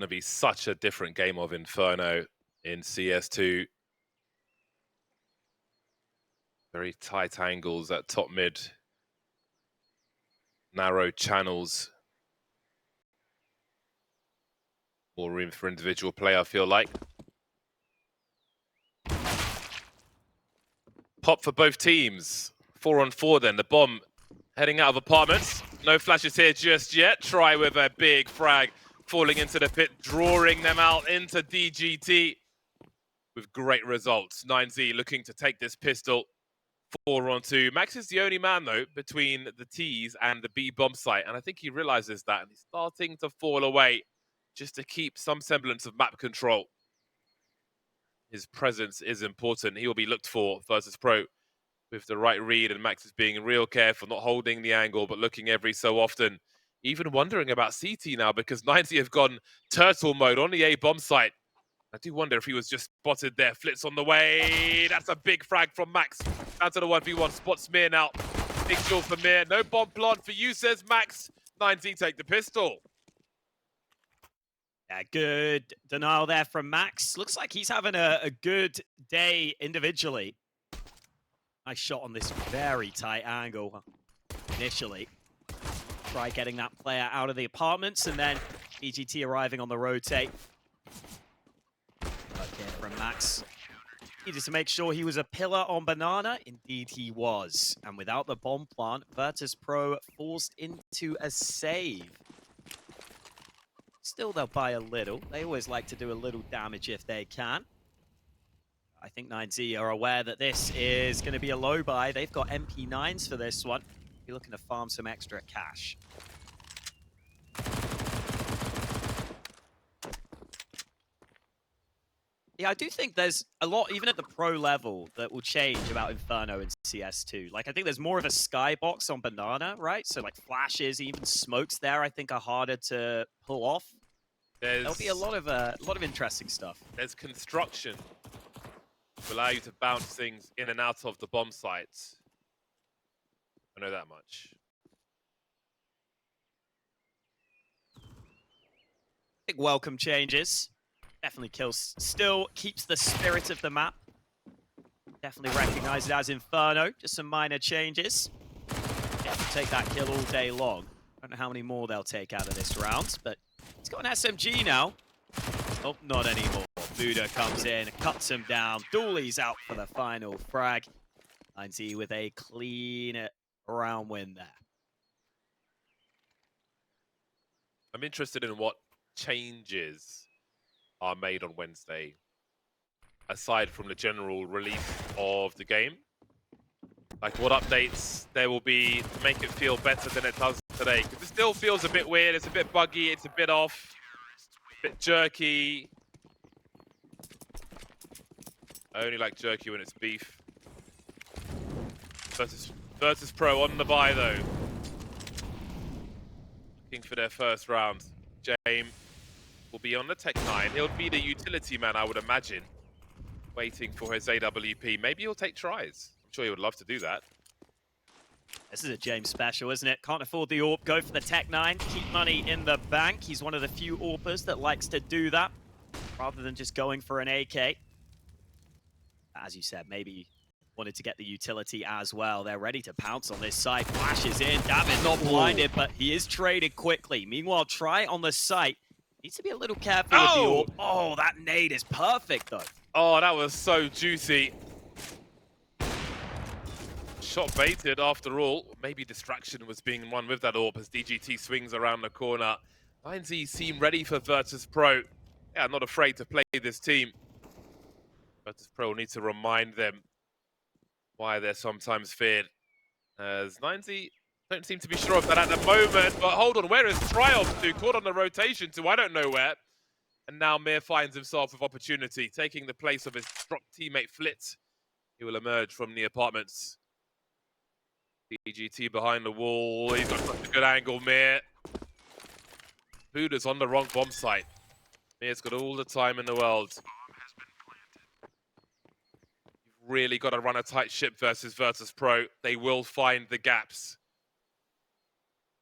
going to be such a different game of Inferno in CS2. Very tight angles at top mid. Narrow channels. More room for individual play, I feel like. Pop for both teams. 4-on-4 then. The bomb heading out of apartments. No flashes here just yet. Try with a big frag. Falling into the pit, drawing them out into DGT. With great results. 9Z looking to take this pistol. 4-on-2. Max is the only man, though, between the T's and the B bomb site. And I think he realizes that. And he's starting to fall away just to keep some semblance of map control. His presence is important. He will be looked for Virtus.pro with the right read. And Max is being real careful, not holding the angle, but looking every so often. Even wondering about CT now because 90 have gone turtle mode on the A bomb site. I do wonder if he was just spotted there. Flits on the way. That's a big frag from Max. Down to the 1v1. Spots Mir now. Big kill for Mir. No bomb plant for you, says Max. 9Z take the pistol. Yeah, good denial there from Max. Looks like he's having a good day individually. Nice shot on this very tight angle initially. Try getting that player out of the apartments and then EGT arriving on the rotate. Okay, from Max. Needed to make sure he was a pillar on Banana. Indeed he was. And without the bomb plant, Virtus.pro forced into a save. Still, they'll buy a little. They always like to do a little damage if they can. I think 9Z are aware that this is going to be a low buy. They've got MP9s for this one. Be looking to farm some extra cash. Yeah, I do think there's a lot, even at the pro level, that will change about Inferno in CS2. Like, I think there's more of a skybox on Banana, right? So, like, flashes, even smokes there, I think are harder to pull off. There'll be a lot of interesting stuff. There's construction to allow you to bounce things in and out of the bomb sites. I know that much. Big welcome changes. Definitely kills. Still keeps the spirit of the map. Definitely recognize it as Inferno. Just some minor changes. Yeah, take that kill all day long. Don't know how many more they'll take out of this round, but he's got an SMG now. Oh, not anymore. Buddha comes in, cuts him down. Dooley's out for the final frag. 9Z with a clean round win there. I'm interested in what changes are made on Wednesday, aside from the general release of the game. Like what updates there will be to make it feel better than it does today. Because it still feels a bit weird, it's a bit buggy, it's a bit off, a bit jerky. I only like jerky when it's beef. Virtus.pro on the buy though. Looking for their first round. James will be on the Tech 9. He'll be the utility man, I would imagine. Waiting for his AWP. Maybe he'll take tries. I'm sure he would love to do that. This is a James special, isn't it? Can't afford the AWP. Go for the Tech 9. Keep money in the bank. He's one of the few AWPers that likes to do that, rather than just going for an AK. As you said, maybe wanted to get the utility as well. They're ready to pounce on this side. Flashes in. David not blinded, but he is traded quickly. Meanwhile, Try on the site. Needs to be a little careful with the AWP. Oh, that nade is perfect, though. Oh, that was so juicy. Shot baited after all. Maybe distraction was being won with that AWP as DGT swings around the corner. 9Z seem ready for Virtus.pro. Yeah, not afraid to play this team. Virtus.pro need to remind them why they're sometimes feared. As 9Z don't seem to be sure of that at the moment. But hold on, where is Try off to? Caught on the rotation to I don't know where. And now Mir finds himself with opportunity, taking the place of his dropped teammate Flit. He will emerge from the apartments. DGT behind the wall. He's got such a good angle, Mir. Buddha's on the wrong bomb site. Mir's got all the time in the world. You've really got to run a tight ship versus Virtus.pro. They will find the gaps.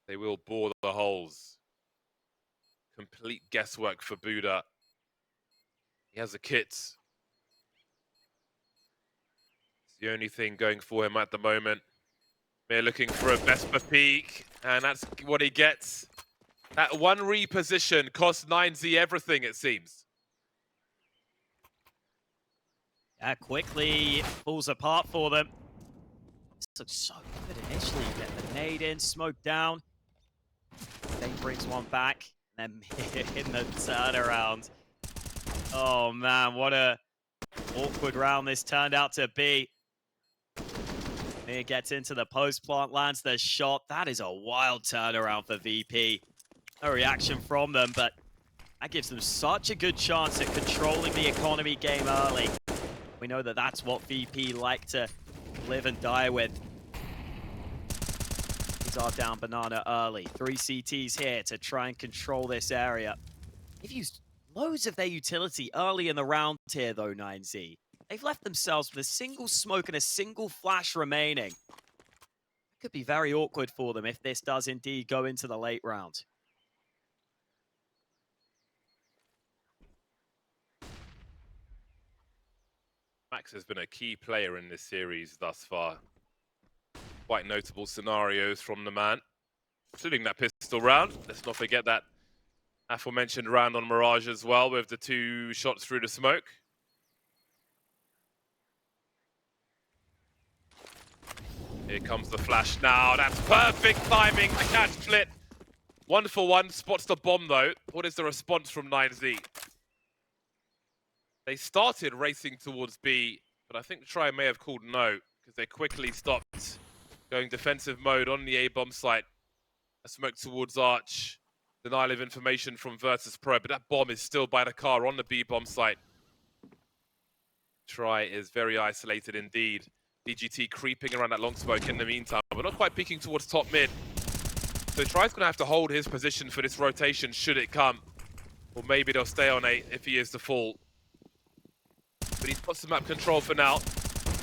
They will bore the holes. Complete guesswork for Buddha. He has a kit. It's the only thing going for him at the moment. They're looking for a Vesper peak, and that's what he gets. That one reposition costs 9Z everything, it seems. Yeah, quickly falls apart for them. This looks so good initially. Get the nade in, smoke down. Then brings one back, and then in the turnaround. Oh man, what a awkward round this turned out to be. Mir gets into the post plant, lands the shot. That is a wild turnaround for VP. No reaction from them, but that gives them such a good chance at controlling the economy game early. We know that that's what VP like to live and die with. These are down banana early. 3 CTs here to try and control this area. They've used loads of their utility early in the round here, though, 9Z. They've left themselves with a single smoke and a single flash remaining. It could be very awkward for them if this does indeed go into the late round. Max has been a key player in this series thus far. Quite notable scenarios from the man, including that pistol round. Let's not forget that aforementioned round on Mirage as well, with the 2 shots through the smoke. Here comes the flash now. That's perfect timing. The catch split. 1-for-1. Spots the bomb though. What is the response from 9Z? They started racing towards B, but I think the try may have called no, because they quickly stopped going defensive mode on the A bomb site. A smoke towards Arch. Denial of information from Virtus.pro, but that bomb is still by the car on the B bomb site. Try is very isolated indeed. DGT creeping around that long smoke in the meantime, but not quite peeking towards top mid. So Try's going to have to hold his position for this rotation should it come. Or maybe they'll stay on 8 if he is to fall. But he's got some map control for now.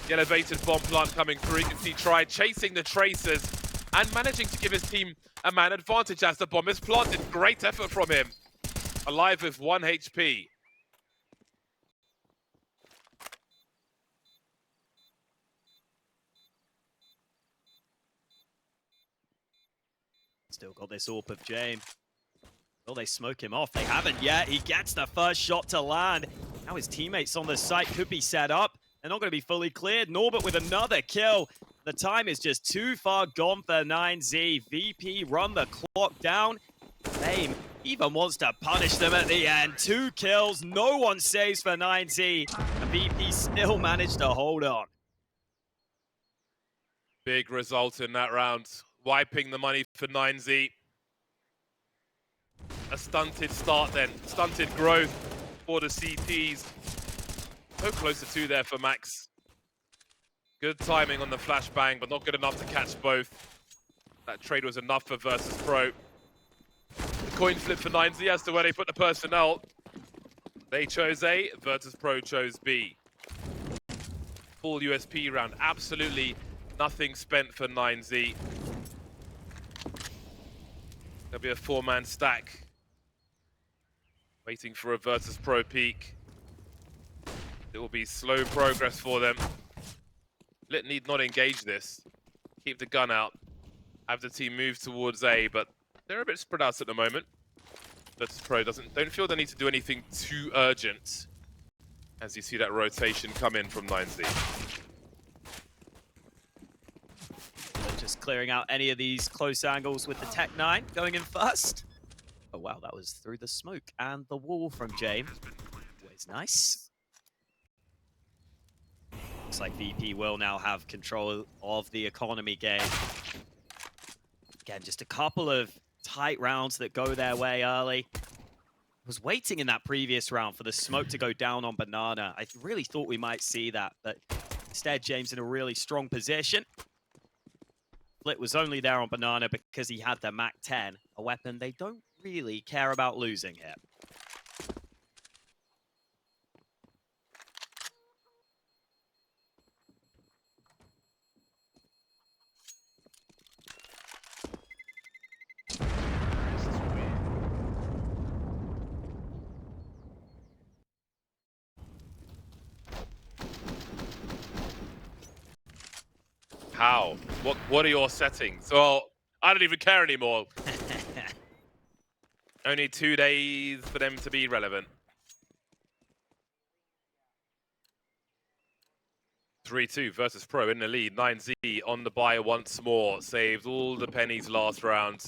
The elevated bomb plant coming through. You can see Try chasing the tracers and managing to give his team a man advantage as the bomb is planted. Great effort from him. Alive with 1 HP. Still got this AWP of Jame. Will they smoke him off? They haven't yet. He gets the first shot to land. Now his teammates on the site could be set up. They're not going to be fully cleared. Norbert with another kill. The time is just too far gone for 9Z. VP run the clock down. Fame even wants to punish them at the end. 2 kills. No one saves for 9Z. And VP still managed to hold on. Big result in that round. Wiping the money for 9Z. A stunted start then. Stunted growth for the CTs. So close to 2 there for Max. Good timing on the flashbang, but not good enough to catch both. That trade was enough for Virtus.pro. The coin flip for 9Z as to where they put the personnel. They chose A, Virtus.pro chose B. Full USP round. Absolutely nothing spent for 9Z. There'll be a 4-man stack. Waiting for a Virtus.pro peak. It will be slow progress for them. Lit need not engage this. Keep the gun out. Have the team move towards A, but they're a bit spread out at the moment. Virtus.pro don't feel they need to do anything too urgent. As you see that rotation come in from 9Z. Just clearing out any of these close angles with the Tech 9 going in first. Oh wow, that was through the smoke and the wall from Jame. Always nice. Looks like VP will now have control of the economy game. Again, just a couple of tight rounds that go their way early. Was waiting in that previous round for the smoke to go down on Banana. I really thought we might see that, but instead James in a really strong position. Split was only there on Banana because he had the MAC-10, a weapon they don't really care about losing here. How? What are your settings? Well, I don't even care anymore. Only 2 days for them to be relevant. 3-2 Virtus.pro in the lead. 9Z on the buy once more. Saved all the pennies last round.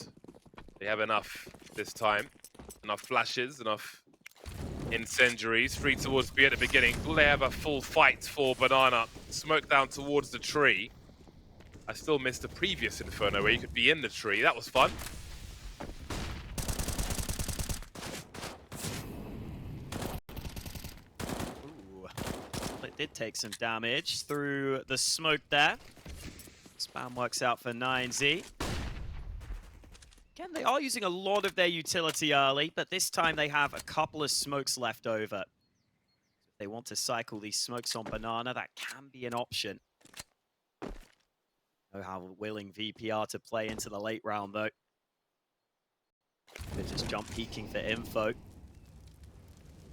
They have enough this time. Enough flashes, enough incendiaries. 3 towards B at the beginning. Will they have a full fight for Banana? Smoke down towards the tree. I still missed the previous Inferno where you could be in the tree. That was fun. Ooh. It did take some damage through the smoke there. Spam works out for 9Z. Again, they are using a lot of their utility early, but this time they have a couple of smokes left over. If they want to cycle these smokes on Banana, that can be an option. Know how willing VP are to play into the late round, though. They're just jump peeking for info.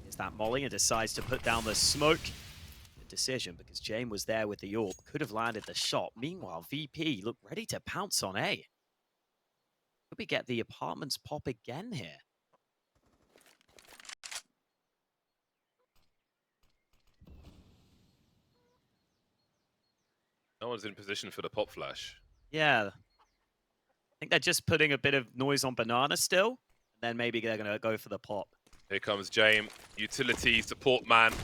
Is that Molly and decides to put down the smoke? Good decision, because Jane was there with the AWP, could have landed the shot. Meanwhile, VP looked ready to pounce on A. Could we get the apartments pop again here? No one's in position for the pop flash. Yeah. I think they're just putting a bit of noise on Banana still. And then maybe they're going to go for the pop. Here comes Jame. Utility, support man.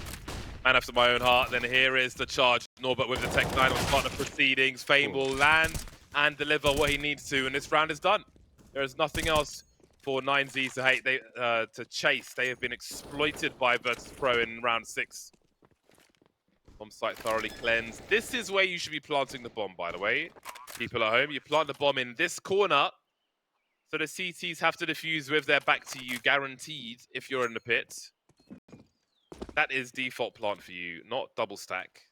Man after my own heart. Then here is the charge. Norbert with the Tech 9 on start the proceedings. Fame will land and deliver what he needs to. And this round is done. There is nothing else for 9Z to chase. They have been exploited by Virtus.pro in round 6. Bomb site thoroughly cleansed. This is where you should be planting the bomb, by the way. People at home, you plant the bomb in this corner. So the CTs have to defuse with their back to you, guaranteed, if you're in the pit. That is default plant for you, not double stack.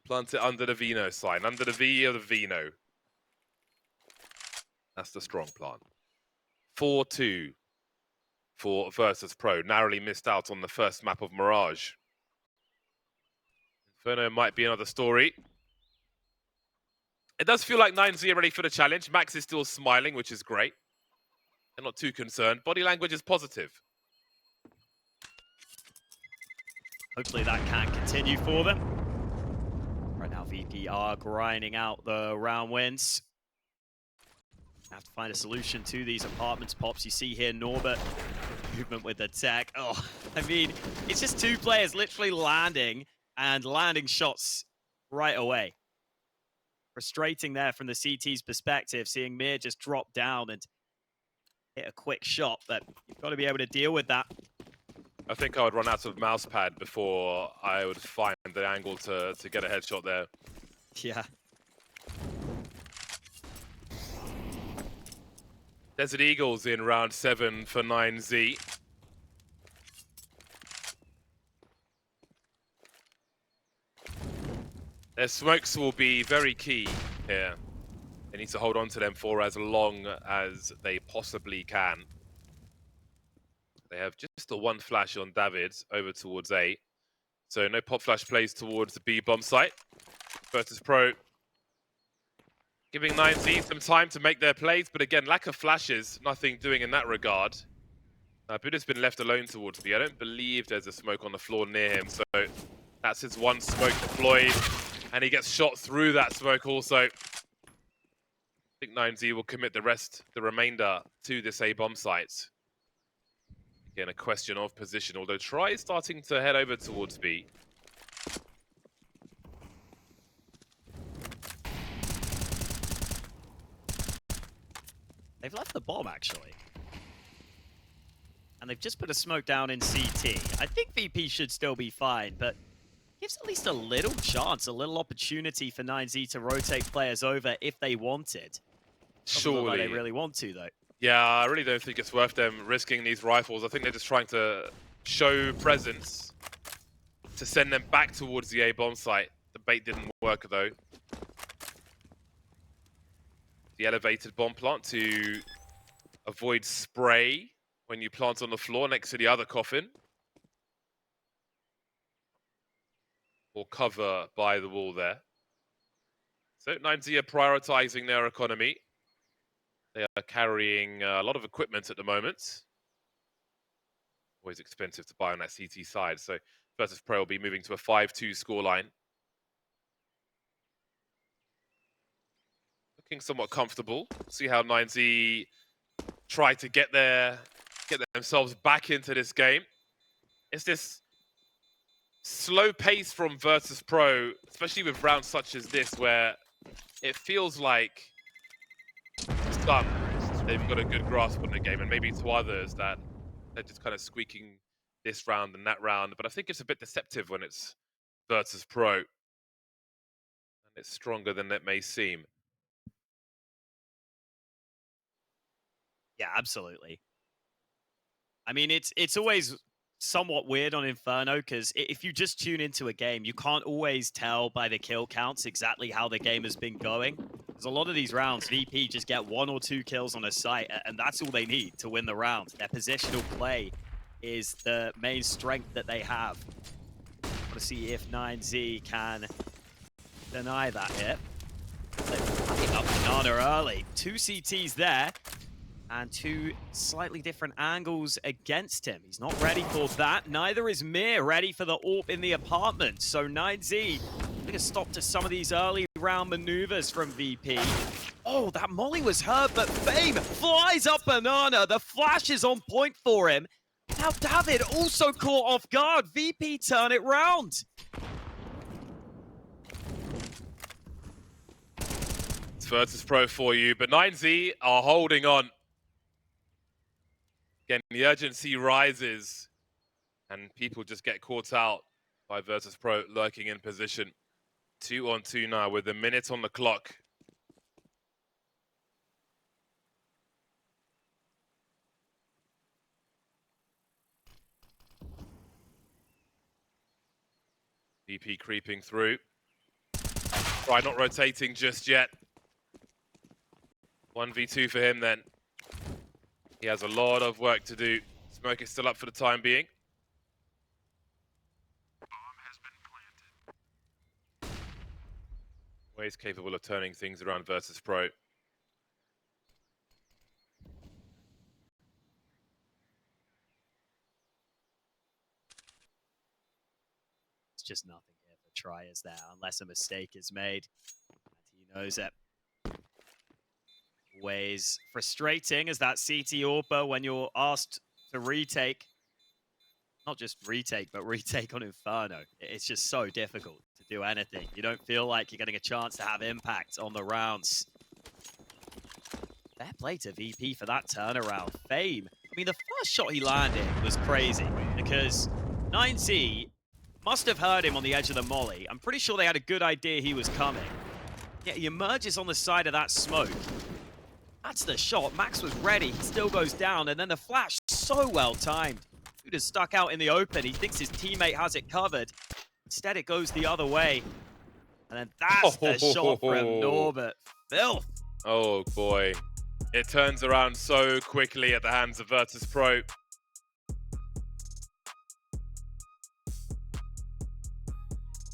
Plant it under the Vino sign, under the V of the Vino. That's the strong plant. 4-2 for Virtus.pro. Narrowly missed out on the first map of Mirage. Inferno might be another story. It does feel like 9Z are ready for the challenge. Max is still smiling, which is great. They're not too concerned. Body language is positive. Hopefully that can continue for them. Right now, VP are grinding out the round wins. Have to find a solution to these apartments pops. You see here, Norbert, movement with the tech. Oh, I mean, it's just two players literally landing and landing shots right away. Frustrating there from the CT's perspective, seeing Mir just drop down and hit a quick shot, but you've got to be able to deal with that. I think I would run out of mouse pad before I would find the angle to get a headshot there. Yeah. Desert Eagles in round 7 for 9Z. Their smokes will be very key here. They need to hold on to them for as long as they possibly can. They have just the one flash on David over towards A. So no pop flash plays towards the B bomb site. Virtus.pro giving 9Z some time to make their plays, but again, lack of flashes, nothing doing in that regard. Buddha's been left alone towards B. I don't believe there's a smoke on the floor near him, so that's his one smoke deployed, and he gets shot through that smoke also. I think 9Z will commit the remainder to this A bomb site. Again, a question of position, although Try is starting to head over towards B. They've left the bomb, actually. And they've just put a smoke down in CT. I think VP should still be fine, but gives at least a little chance, a little opportunity for 9Z to rotate players over if they wanted. Doesn't look like they really want to, though. Yeah, I really don't think it's worth them risking these rifles. I think they're just trying to show presence to send them back towards the A bomb site. The bait didn't work, though. The elevated bomb plant to avoid spray when you plant on the floor next to the other coffin. Or cover by the wall there. So 9Z are prioritizing their economy. They are carrying a lot of equipment at the moment. Always expensive to buy on that CT side. So Virtus.pro will be moving to a 5-2 scoreline. Looking somewhat comfortable. See how 9Z try to get themselves back into this game. It's this slow pace from Virtus.pro, especially with rounds such as this, where it feels like some they've got a good grasp on the game, and maybe to others that they're just kind of squeaking this round and that round. But I think it's a bit deceptive when it's Virtus.pro, and it's stronger than it may seem. Yeah, absolutely. I mean, it's always somewhat weird on Inferno because if you just tune into a game, you can't always tell by the kill counts exactly how the game has been going. Because a lot of these rounds, VP just get 1 or 2 kills on a site, and that's all they need to win the round. Their positional play is the main strength that they have. Want to see if 9Z can deny that hit. They're picking up Banana early. 2 CTs there. And 2 slightly different angles against him. He's not ready for that. Neither is Mir ready for the AWP in the apartment. So 9Z putting a stop to some of these early round maneuvers from VP. Oh, that molly was hurt, but Fame flies up Banana. The flash is on point for him. Now David also caught off guard. VP turn it round. It's Virtus.pro for you, but 9Z are holding on. Again, the urgency rises, and people just get caught out by Virtus.pro lurking in position. 2-on-2 now with a minute on the clock. VP creeping through. Try not rotating just yet. 1v2 for him then. He has a lot of work to do. Smoke is still up for the time being. Always capable of turning things around Virtus.pro. It's just nothing here for Triers there, unless a mistake is made. And he knows it. Always frustrating as that CT AWPer when you're asked to retake. Not just retake, but retake on Inferno. It's just so difficult to do anything. You don't feel like you're getting a chance to have impact on the rounds. Fair play to VP for that turnaround. Fame. I mean, the first shot he landed was crazy because 9Z must have heard him on the edge of the molly. I'm pretty sure they had a good idea he was coming. Yeah, he emerges on the side of that smoke. That's the shot. Max was ready. He still goes down. And then the flash, so well timed. Dude is stuck out in the open. He thinks his teammate has it covered. Instead, it goes the other way. And then that's the shot from Norbert. Filth. Oh boy. It turns around so quickly at the hands of Virtus.pro.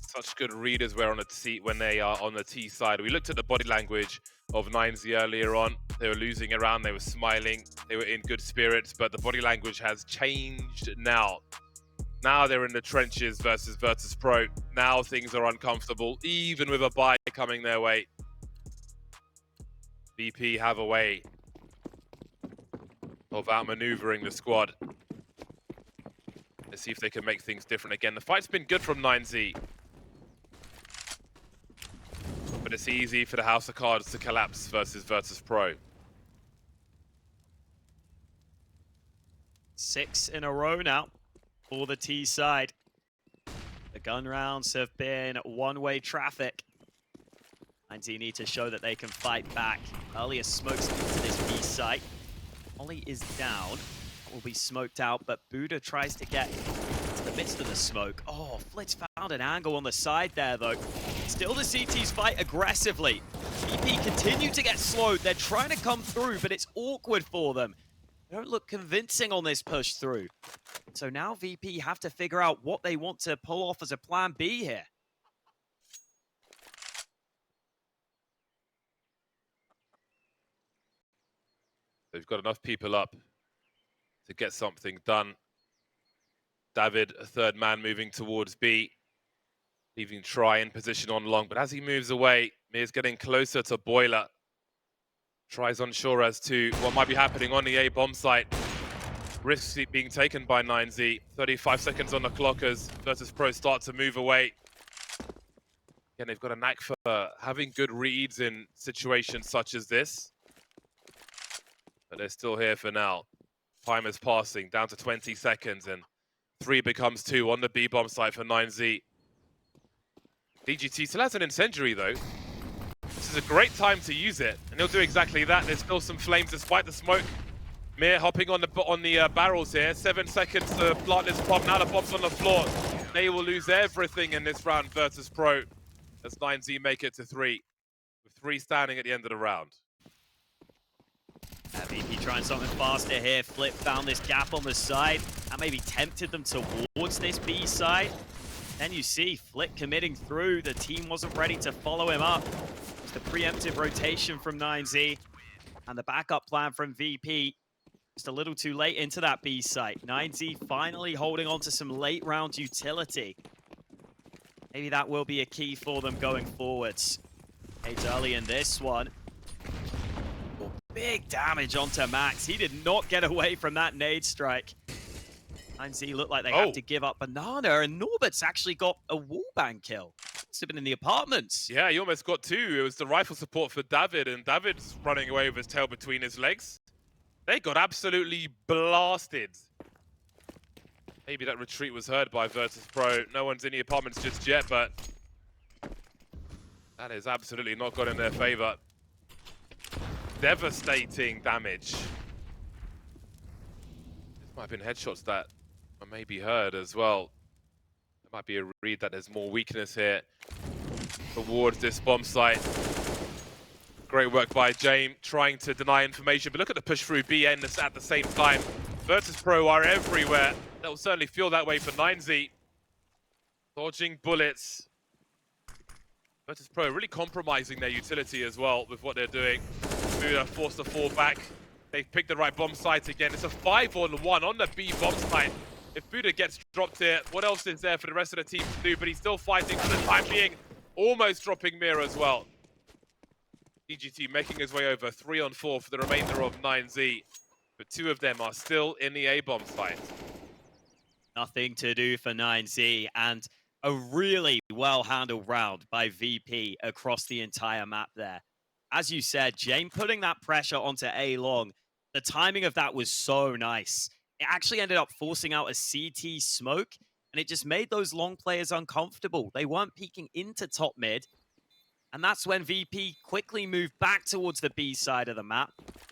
Such good readers were on the T when they are on the T side. We looked at the body language of 9Z earlier on. They were losing around, they were smiling, they were in good spirits, but the body language has changed now. Now they're in the trenches versus Virtus.pro. Now things are uncomfortable, even with a bye coming their way. VP have a way of outmaneuvering the squad. Let's see if they can make things different again. The fight's been good from 9Z. But it's easy for the House of Cards to collapse versus Virtus.pro. 6 in a row now for the T side. The gun rounds have been one-way traffic. 9Z need to show that they can fight back. Earliest smokes into this B site. Ollie is down. Will be smoked out, but Buddha tries to get into the midst of the smoke. Oh, Flitz found an angle on the side there, though. Still the CTs fight aggressively. VP continue to get slowed. They're trying to come through, but it's awkward for them. They don't look convincing on this push through. So now VP have to figure out what they want to pull off as a plan B here. They've got enough people up to get something done. David, a third man, moving towards B, leaving Try in position on long. But as he moves away, Mir's getting closer to Boiler. Try's unsure as to what might be happening on the A bomb site. Risks being taken by 9Z. 35 seconds on the clock as Virtus.pro start to move away. Again, they've got a knack for having good reads in situations such as this. But they're still here for now. Time is passing, down to 20 seconds, and 3 becomes 2 on the B bomb site for 9Z. DGT still has an incendiary though. This is a great time to use it, and he'll do exactly that. There's still some flames despite the smoke. Mir hopping on the barrels here. 7 seconds to plant this bomb. Now the bomb's on the floor. They will lose everything in this round, Virtus.pro, as 9Z make it to 3, with 3 standing at the end of the round. VP trying something faster here. Flip found this gap on the side. That maybe tempted them towards this B side. Then you see Flick committing through. The team wasn't ready to follow him up. It's the preemptive rotation from 9Z. And the backup plan from VP. Just a little too late into that B site. 9Z finally holding on to some late round utility. Maybe that will be a key for them going forwards. It's early in this one. Oh, big damage onto Max. He did not get away from that nade strike. 9Z looked like they had to give up Banana, and Norbert's actually got a wallbang kill. Must have been in the apartments. Yeah, he almost got 2. It was the rifle support for David, and David's running away with his tail between his legs. They got absolutely blasted. Maybe that retreat was heard by Virtus.pro. No one's in the apartments just yet, but that has absolutely not got in their favor. Devastating damage. This might have been headshots that are maybe heard as well. There might be a read that there's more weakness here towards this bomb site. Great work by James, trying to deny information, but look at the push through BN at the same time. Virtus.pro are everywhere. That will certainly feel that way for 9Z. Dodging bullets. Virtus.pro really compromising their utility as well with what they're doing. Buda forced to fall back. They've picked the right bomb site again. It's a 5-on-1 on the B bomb site. If Buda gets dropped here, what else is there for the rest of the team to do? But he's still fighting for the time being, almost dropping Mir as well. DGT making his way over 3-on-4 for the remainder of 9Z. But 2 of them are still in the A-bomb site. Nothing to do for 9Z, and a really well-handled round by VP across the entire map there. As you said, Jane putting that pressure onto A long, the timing of that was so nice. It actually ended up forcing out a CT smoke, and it just made those long players uncomfortable. They weren't peeking into top mid, and that's when VP quickly moved back towards the B side of the map.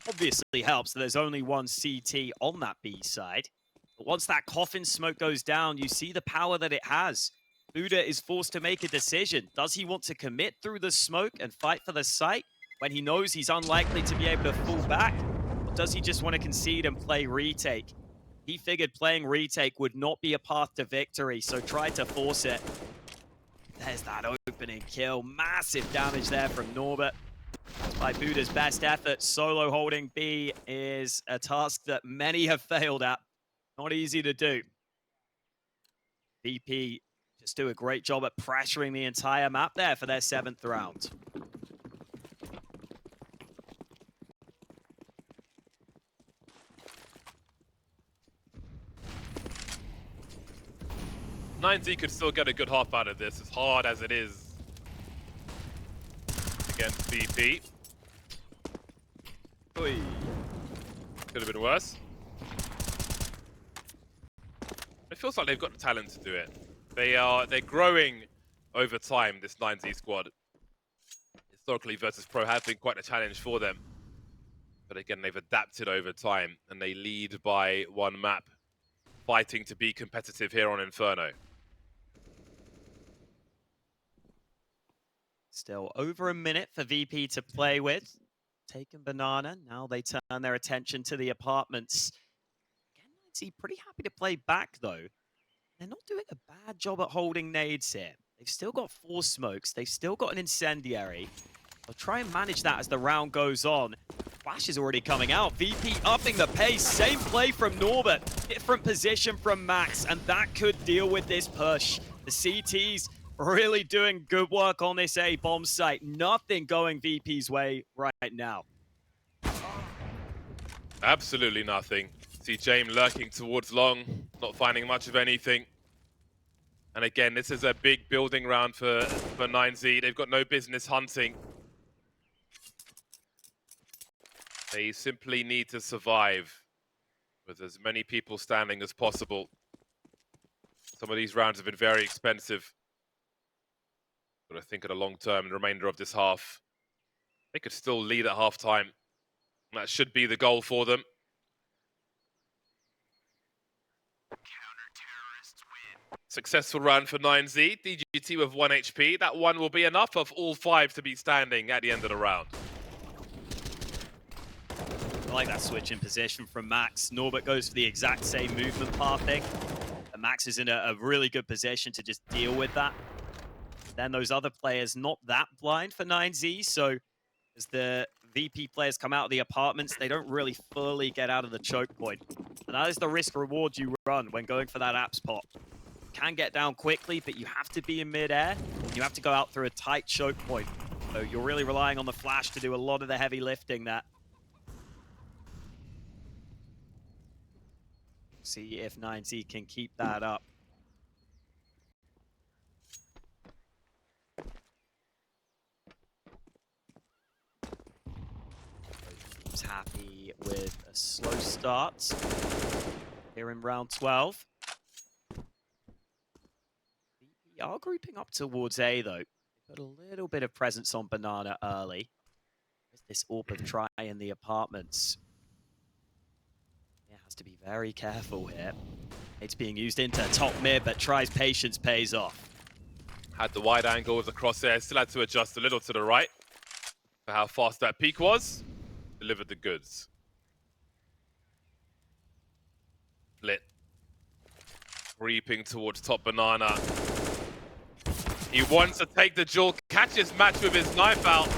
Obviously helps that there's only one CT on that B side. But once that coffin smoke goes down, you see the power that it has. Buda is forced to make a decision. Does he want to commit through the smoke and fight for the site when he knows he's unlikely to be able to fall back? Or does he just want to concede and play retake? He figured playing retake would not be a path to victory, so tried to force it. There's that opening kill. Massive damage there from Norbert. That's by Buda's best effort. Solo holding B is a task that many have failed at. Not easy to do. VP just do a great job at pressuring the entire map there for their 7th round. Z could still get a good half out of this, as hard as it is against VP. Oy. Could have been worse. It feels like they've got the talent to do it. They're growing over time, this 9Z squad. Historically, Virtus.pro have been quite a challenge for them. But again, they've adapted over time, and they lead by 1 map, fighting to be competitive here on Inferno. Still over a minute for VP to play with. Taken Banana. Now they turn their attention to the apartments. Again, Nancy pretty happy to play back, though. They're not doing a bad job at holding nades here. They've still got 4 smokes. They've still got an incendiary. They'll try and manage that as the round goes on. Flash is already coming out. VP upping the pace. Same play from Norbert. Different position from Max. And that could deal with this push. The CTs really doing good work on this A bomb site. Nothing going VP's way right now. Absolutely nothing. See James lurking towards long, not finding much of anything. And again, this is a big building round for 9Z. They've got no business hunting. They simply need to survive with as many people standing as possible. Some of these rounds have been very expensive. But I think in the long term, the remainder of this half, they could still lead at halftime. That should be the goal for them. Successful round for 9Z. DGT with 1 HP. That one will be enough of all 5 to be standing at the end of the round. I like that switch in position from Max. Norbert goes for the exact same movement pathing. And Max is in a really good position to just deal with that. Then those other players not that blind for 9Z, so as the VP players come out of the apartments, they don't really fully get out of the choke point. And that is the risk reward you run when going for that apps pop. You can get down quickly, but you have to be in midair. You have to go out through a tight choke point. So you're really relying on the flash to do a lot of the heavy lifting there. See if 9Z can keep that up. He's happy with a slow start here in round 12. We are grouping up towards A though. Put a little bit of presence on Banana early. There's this AWP of try in the apartments. Yeah, has to be very careful here. It's being used into top mid, but tries patience pays off. Had the wide angle with the crosshair, still had to adjust a little to the right for how fast that peak was. Delivered the goods. Split. Creeping towards top Banana. He wants to take the duel, catches Match with his knife out.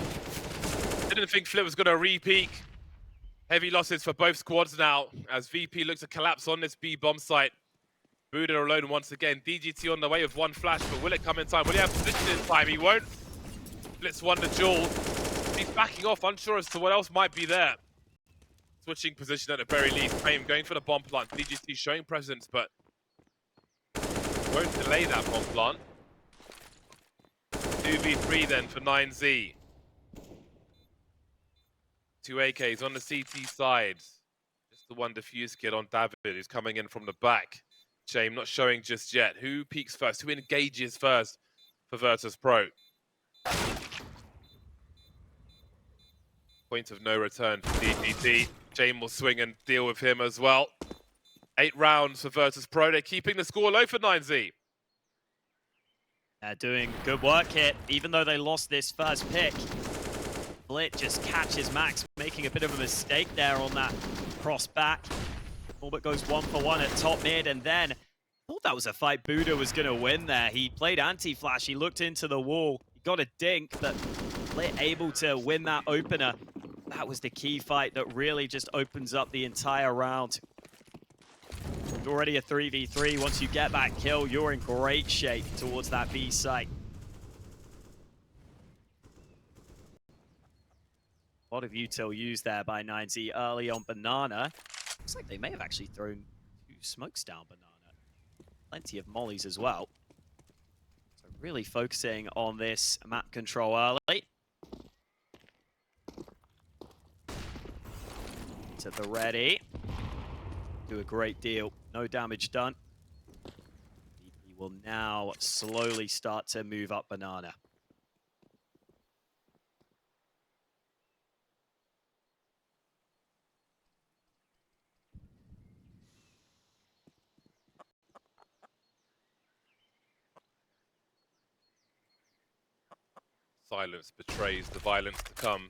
Didn't think Flip was going to re-peak. Heavy losses for both squads now as VP looks to collapse on this B bomb site. Buddha alone once again. DGT on the way with 1 flash, but will it come in time? Will he have position in time? He won't. Blitz won the duel. He's backing off, unsure as to what else might be there. Switching position at the very least. Fame going for the bomb plant. DGT showing presence, but won't delay that bomb plant. 2v3 then for 9Z. 2 AKs on the CT side. Just the one defuse kid on David who's coming in from the back. Shame not showing just yet. Who peaks first? Who engages first for Virtus.pro? Point of no return for DGT. Shame will swing and deal with him as well. 8 rounds for Virtus.pro. They're keeping the score low for 9Z. They're doing good work here, even though they lost this first pick. Blit just catches Max, making a bit of a mistake there on that cross back. Norbert goes 1 for 1 at top mid, and then I thought that was a fight Buddha was going to win there. He played anti-flash, he looked into the wall, he got a dink, but Blit able to win that opener. That was the key fight that really just opens up the entire round. It's already a 3v3. Once you get that kill, you're in great shape towards that B site. A lot of util used there by 9Z early on Banana. Looks like they may have actually thrown 2 smokes down Banana. Plenty of mollies as well. So really focusing on this map control early. To the ready. Do a great deal. No damage done. VP will now slowly start to move up Banana. Silence betrays the violence to come.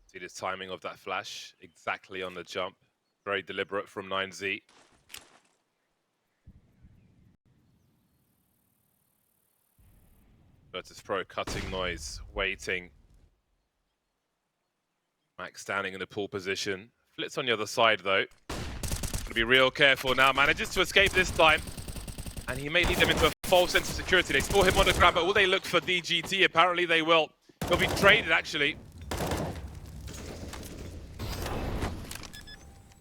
See this timing of that flash, exactly on the jump. Very deliberate from 9Z. Virtus.pro cutting noise, waiting. Max standing in the pull position. Flits on the other side though. Gotta be real careful now. Manages to escape this time. And he may lead them into a false sense of security. They store him on the grab, but will they look for DGT? Apparently they will. He'll be traded actually.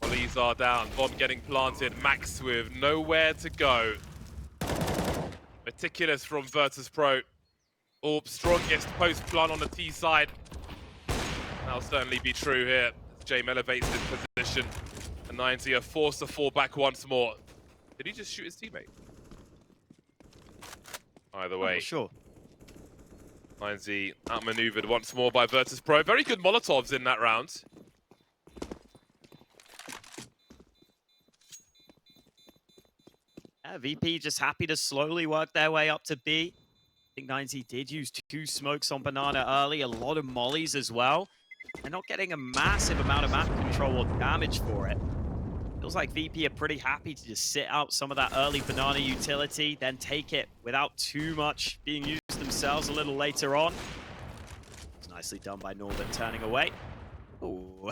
Volleys are down. Bomb getting planted. Max with nowhere to go. Meticulous from Virtus.pro. Orb strongest post plant on the T side. That'll certainly be true here. James elevates his position. And 90 are forced to fall back once more. Did he just shoot his teammate? Either way. Sure. 9Z outmaneuvered once more by Virtus.pro. Very good Molotovs in that round. Yeah, VP just happy to slowly work their way up to B. I think 9Z did use 2 smokes on Banana early, a lot of mollies as well. They're not getting a massive amount of map control or damage for it. Feels like VP are pretty happy to just sit out some of that early Banana utility, then take it without too much being used themselves a little later on. It's nicely done by Norbert turning away. Ooh,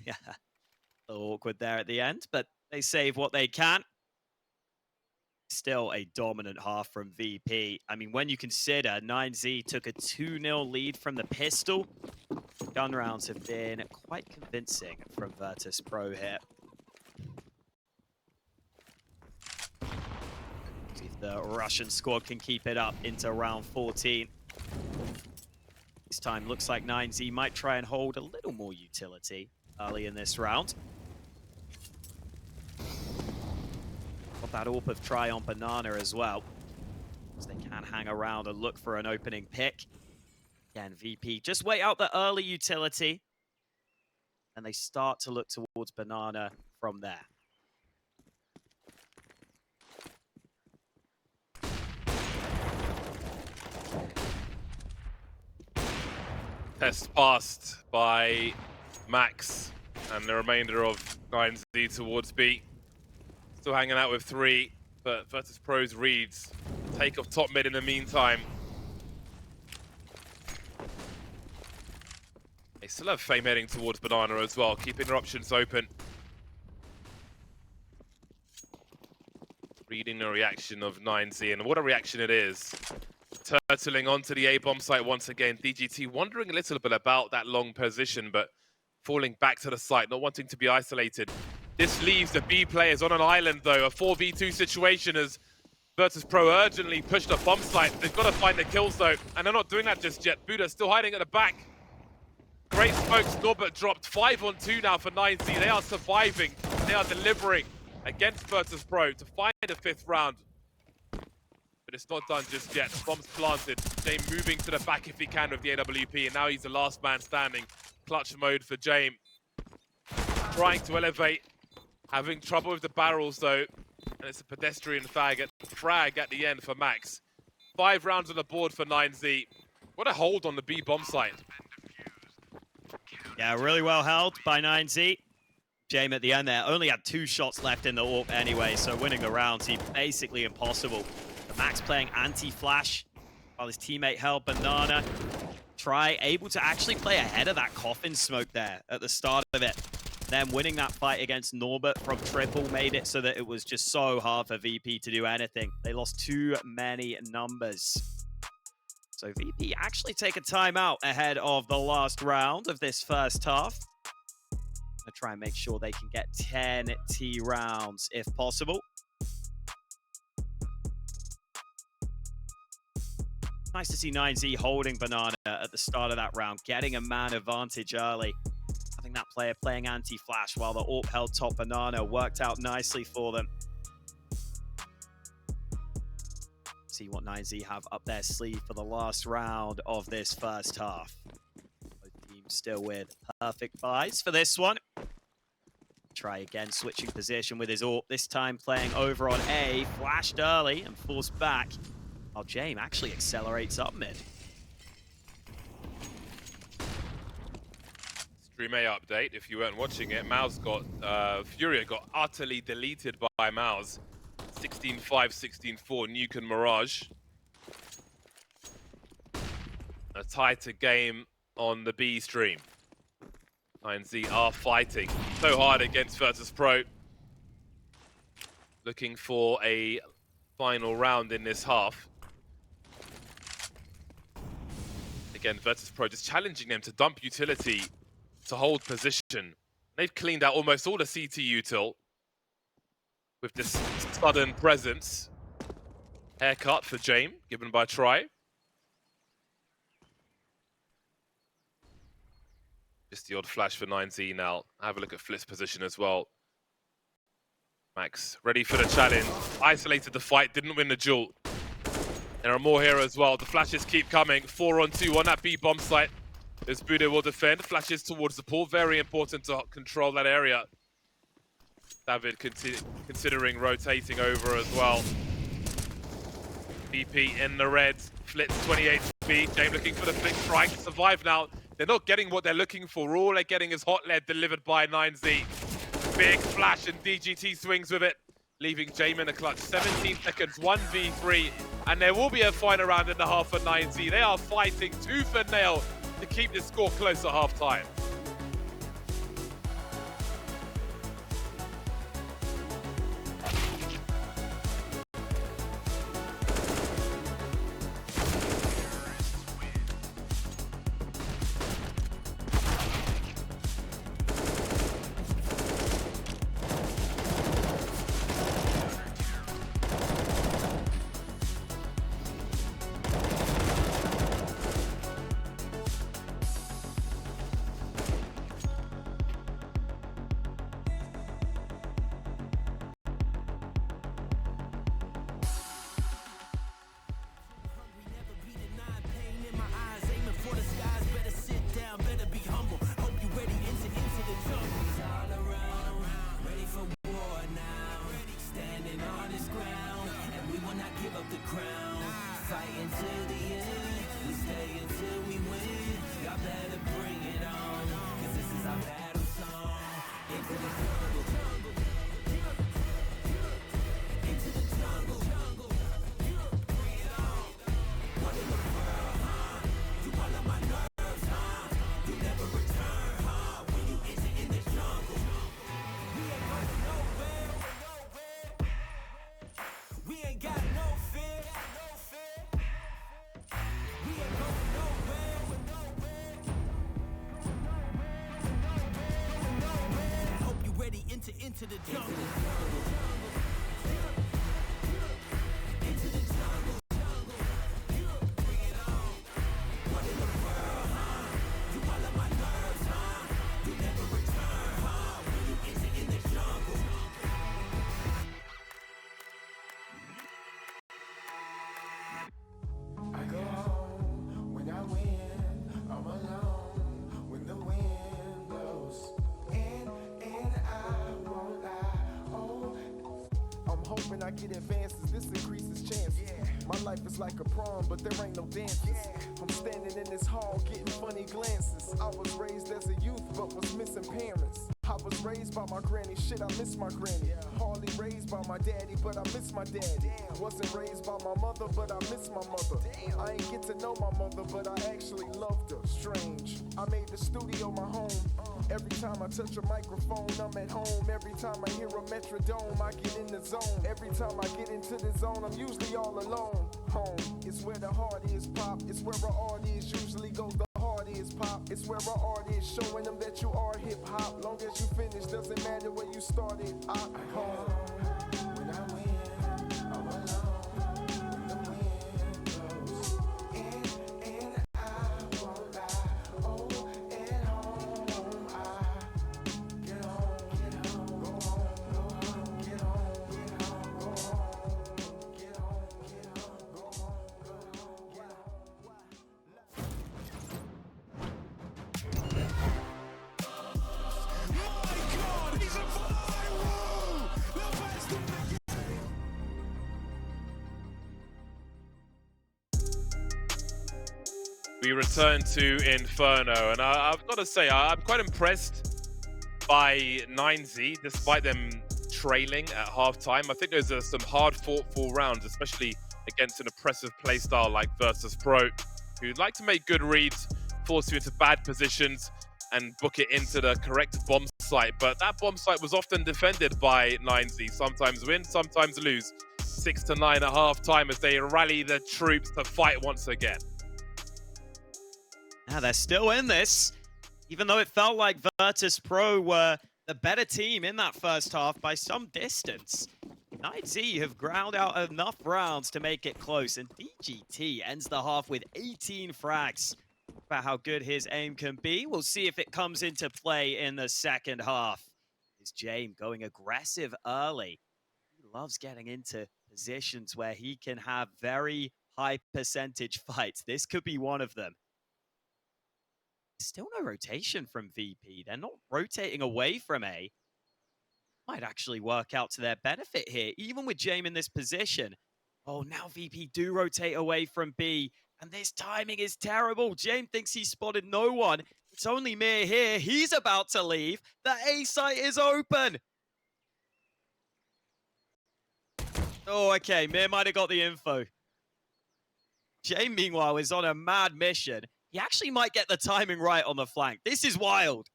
yeah, a little awkward there at the end, but they save what they can. Still a dominant half from VP. I mean, when you consider 9Z took a 2-0 lead from the pistol, gun rounds have been quite convincing from Virtus.pro here. See if the Russian squad can keep it up into round 14. This time looks like 9Z might try and hold a little more utility early in this round. Got that AWP of try on Banana as well. So they can hang around and look for an opening pick. Again, VP just wait out the early utility. And they start to look towards Banana from there. Test passed by Max and the remainder of 9Z towards B. Still hanging out with 3, but Virtus.pro's reads take off top mid in the meantime. They still have Fame heading towards Banana as well, keeping their options open. Reading the reaction of 9Z, and what a reaction it is. Turtling onto the A-bomb site once again. DGT wondering a little bit about that long position, but falling back to the site, not wanting to be isolated. This leaves the B players on an island, though. A 4v2 situation as Virtus.pro urgently pushed a bomb site. They've got to find the kills, though, and they're not doing that just yet. Buddha still hiding at the back. Great smokes. Norbert dropped 5 on 2 now for 9Z. They are surviving. They are delivering against Virtus.pro to find a 5th round. But it's not done just yet. The bomb's planted. James moving to the back if he can with the AWP, and now he's the last man standing. Clutch mode for James. Trying to elevate. Having trouble with the barrels, though. And it's a pedestrian frag at the end for Max. 5 rounds on the board for 9Z. What a hold on the B bomb site. Yeah, really well held by 9Z. James at the end there only had 2 shots left in the AWP anyway, so winning the round seemed basically impossible. The Max playing anti-flash while his teammate held Banana. Try able to actually play ahead of that coffin smoke there at the start of it. Then winning that fight against Norbert from triple made it so that it was just so hard for VP to do anything. They lost too many numbers. So VP actually take a timeout ahead of the last round of this first half. Gonna try and make sure they can get 10 T rounds if possible. Nice to see 9Z holding Banana at the start of that round, getting a man advantage early. Having that player playing anti-flash while the AWP held top Banana worked out nicely for them. See what 9Z have up their sleeve for the last round of this first half. Both teams still with perfect buys for this one. Try again, switching position with his AWP, this time playing over on A, flashed early and forced back, while James actually accelerates up mid. Stream A update, if you weren't watching it, Furia got utterly deleted by Mouse. 16-5, 16-4, Nuke and Mirage. A tighter game on the B stream. 9Z are fighting so hard against Virtus.pro. Looking for a final round in this half. Again, Virtus.pro just challenging them to dump utility to hold position. They've cleaned out almost all the CT util with this sudden presence. Haircut for Jame, given by Try. Just the odd flash for 9Z now. Have a look at Flip's position as well. Max ready for the challenge. Isolated the fight, didn't win the duel. There are more here as well. The flashes keep coming. 4-on-2 on that B bomb site. As Budo will defend. Flashes towards the pool. Very important to control that area. David considering rotating over as well. BP in the red. Flips 28 HP. James looking for the flick strike. Survive now. They're not getting what they're looking for. All they're getting is hot lead delivered by 9Z. Big flash and DGT swings with it, leaving James in a clutch. 17 seconds, 1v3, and there will be a final round in the half for 9Z. They are fighting tooth and nail to keep this score close at half time. Into the jungle. Into the jungle. Bring it on. What in the world, huh? You all of my nerves, huh? You never return, huh? When you enter in the jungle. I go home when I win. I'm alone when the wind blows. I'm hoping I get advances, this increases chances. My life is like a prom, but there ain't no dances. I'm standing in this hall getting funny glances. I was raised as a youth, but was missing parents. I was raised by my granny, shit, I miss my granny. Hardly raised by my daddy, but I miss my daddy. Wasn't raised by my mother, but I miss my mother. I ain't get to know my mother, but I actually loved her. Strange. I made the studio my home. Every time I touch a microphone, I'm at home. Every time I hear a metrodome, I get in the zone. Every time I get into the zone, I'm usually all alone. Home, it's where the heart is, pop. It's where our art is, usually goes the heart is, pop. It's where our art is, showing them that you are hip-hop. Long as you finish, doesn't matter where you started. I'm home. When I win, I'm alone. When the wind blows in, and I won't lie. Oh, at home, I get home, go home, get home, go home, get home, go home, get home. We return to Inferno, and I've got to say, I'm quite impressed by 9Z, despite them trailing at halftime. I think those are some hard-fought rounds, especially against an oppressive playstyle like Virtus.pro. who like to make good reads, force you into bad positions, and book it into the correct bomb site. But that bomb site was often defended by 9Z. Sometimes win, sometimes lose. 6-9 at half-time as they rally the troops to fight once again. Now they're still in this, even though it felt like Virtus.pro were the better team in that first half by some distance. 9Z have ground out enough rounds to make it close, and DGT ends the half with 18 frags. About how good his aim can be, we'll see if it comes into play in the second half. Is James going aggressive early? He loves getting into positions where he can have very high percentage fights. This could be one of them. Still no rotation from VP. They're not rotating away from A. Might actually work out to their benefit here, even with James in this position. Oh, now VP do rotate away from B, and this timing is terrible. James thinks he spotted no one. It's only Mir here. He's about to leave. The A site is open. Oh, okay. Mir might have got the info. James, meanwhile, is on a mad mission. He actually might get the timing right on the flank. This is wild.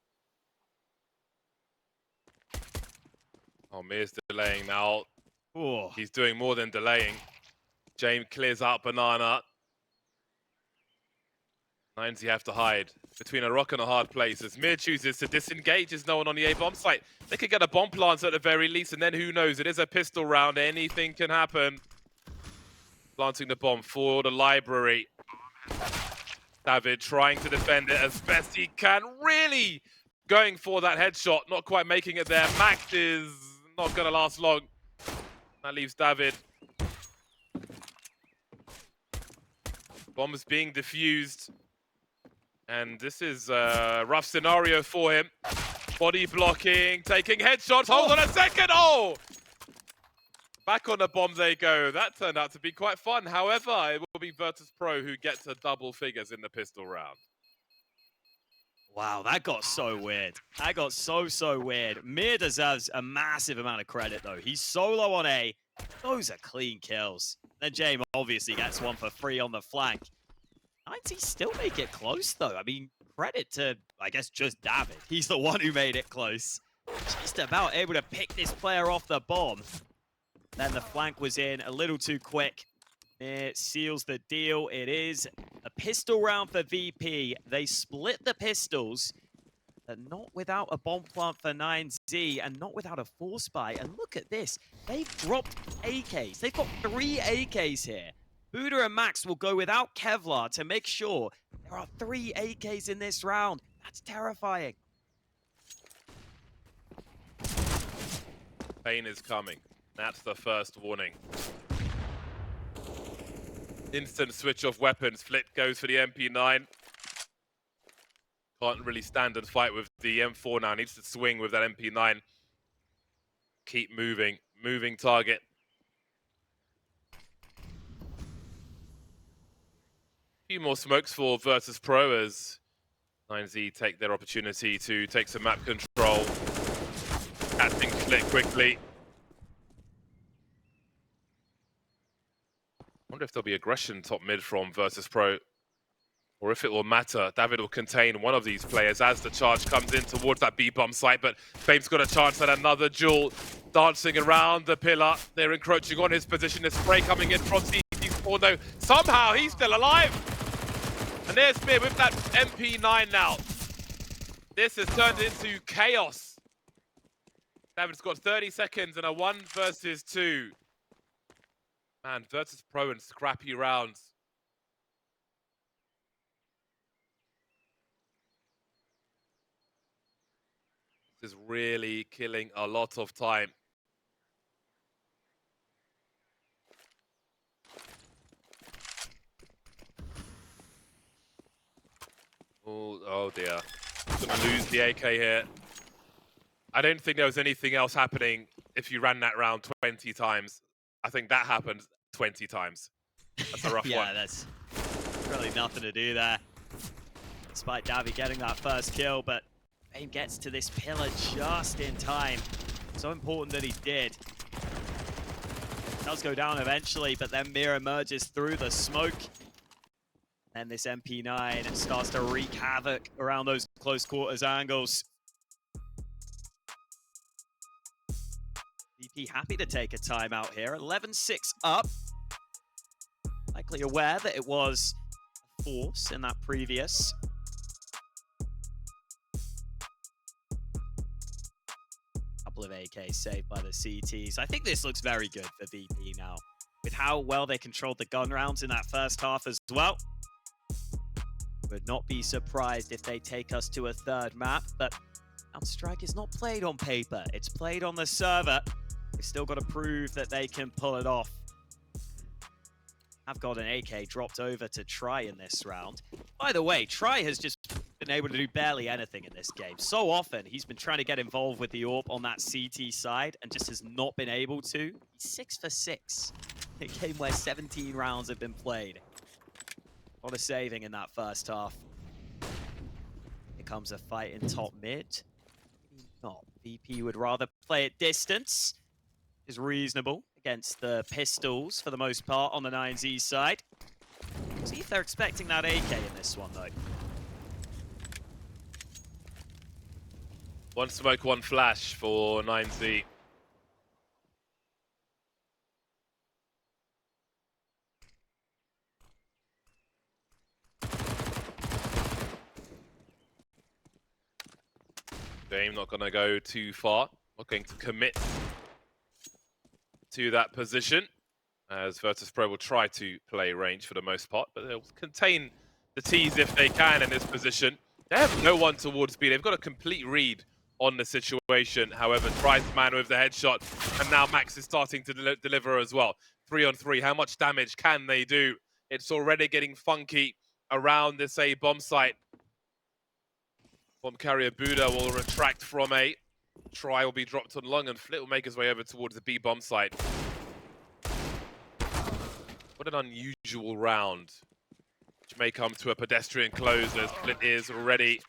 Oh, Mir's delaying now. Oh. He's doing more than delaying. James clears out Banana. 9Z have to hide between a rock and a hard place as Mir chooses to disengage. There's no one on the A bomb site. They could get a bomb plant at the very least, and then who knows? It is a pistol round. Anything can happen. Planting the bomb for the library. David trying to defend it as best he can. Really going for that headshot. Not quite making it there. Max is not going to last long. That leaves David. Bomb's being defused. And this is a rough scenario for him. Body blocking, taking headshots. Hold on a second. Oh! Back on the bomb they go. That turned out to be quite fun. However, it will be Virtus.pro who get to double figures in the pistol round. Wow, that got so weird. That got so weird. Mir deserves a massive amount of credit, though. He's solo on A. Those are clean kills. Then James obviously gets one for free on the flank. 9Z still make it close, though. I mean, credit to, I guess, just David. He's the one who made it close. Just about able to pick this player off the bomb. Then the flank was in a little too quick. It seals the deal. It is a pistol round for VP. They split the pistols, but not without a bomb plant for 9Z and not without a force buy. And look at this. They've dropped AKs. They've got 3 AKs here. Buddha and Max will go without Kevlar to make sure there are 3 AKs in this round. That's terrifying. Pain is coming. That's the first warning. Instant switch off weapons. Flip goes for the MP9. Can't really stand and fight with the M4 now. Needs to swing with that MP9. Keep moving. Moving target. A few more smokes for Virtus.pro as 9Z take their opportunity to take some map control. Catching Flick quickly. I wonder if there'll be aggression top mid from Virtus.pro, or if it will matter. David will contain one of these players as the charge comes in towards that B-bomb site, but Fame's got a chance at another duel. Dancing around the pillar. They're encroaching on his position. There's spray coming in from CSGO, although somehow he's still alive. And there's Spear with that MP9 now. This has turned into chaos. David's got 30 seconds and a 1 versus 2. Man, Virtus.pro and scrappy rounds. This is really killing a lot of time. Oh dear. Gonna lose the AK here. I don't think there was anything else happening if you ran that round 20 times. I think that happened 20 times. That's a rough one. Yeah, that's really nothing to do there. Despite Davi getting that first kill, but Fame gets to this pillar just in time. So important that he did. Does go down eventually, but then Mir emerges through the smoke. And this MP9 starts to wreak havoc around those close quarters angles. VP happy to take a timeout here. 11-6 up. Likely aware that it was a force in that previous. Couple of AK saved by the CTs. I think this looks very good for VP now, with how well they controlled the gun rounds in that first half as well. Would not be surprised if they take us to a third map, but Counter-Strike is not played on paper. It's played on the server. They've still got to prove that they can pull it off. I've got an AK dropped over to Try in this round. By the way, Try has just been able to do barely anything in this game. So often, he's been trying to get involved with the AWP on that CT side and just has not been able to. He's 6 for 6. In a game where 17 rounds have been played. A lot of saving in that first half. Here comes a fight in top mid. Maybe not. VP would rather play at distance. Is reasonable against the pistols for the most part on the 9Z side. See if they're expecting that AK in this one though. One smoke, one flash for 9Z. Dame not going to go too far. Not going to commit to that position, as Virtus.pro will try to play range for the most part, but they'll contain the T's if they can in this position. They have no one towards B. They've got a complete read on the situation. However, tries to man with the headshot, and now Max is starting to deliver as well. 3-on-3, how much damage can they do? It's already getting funky around this A bomb site. Bomb carrier Buddha will retract from A. Try will be dropped on long, and Flit will make his way over towards the B bomb site. What an unusual round, which may come to a pedestrian close as Flit is already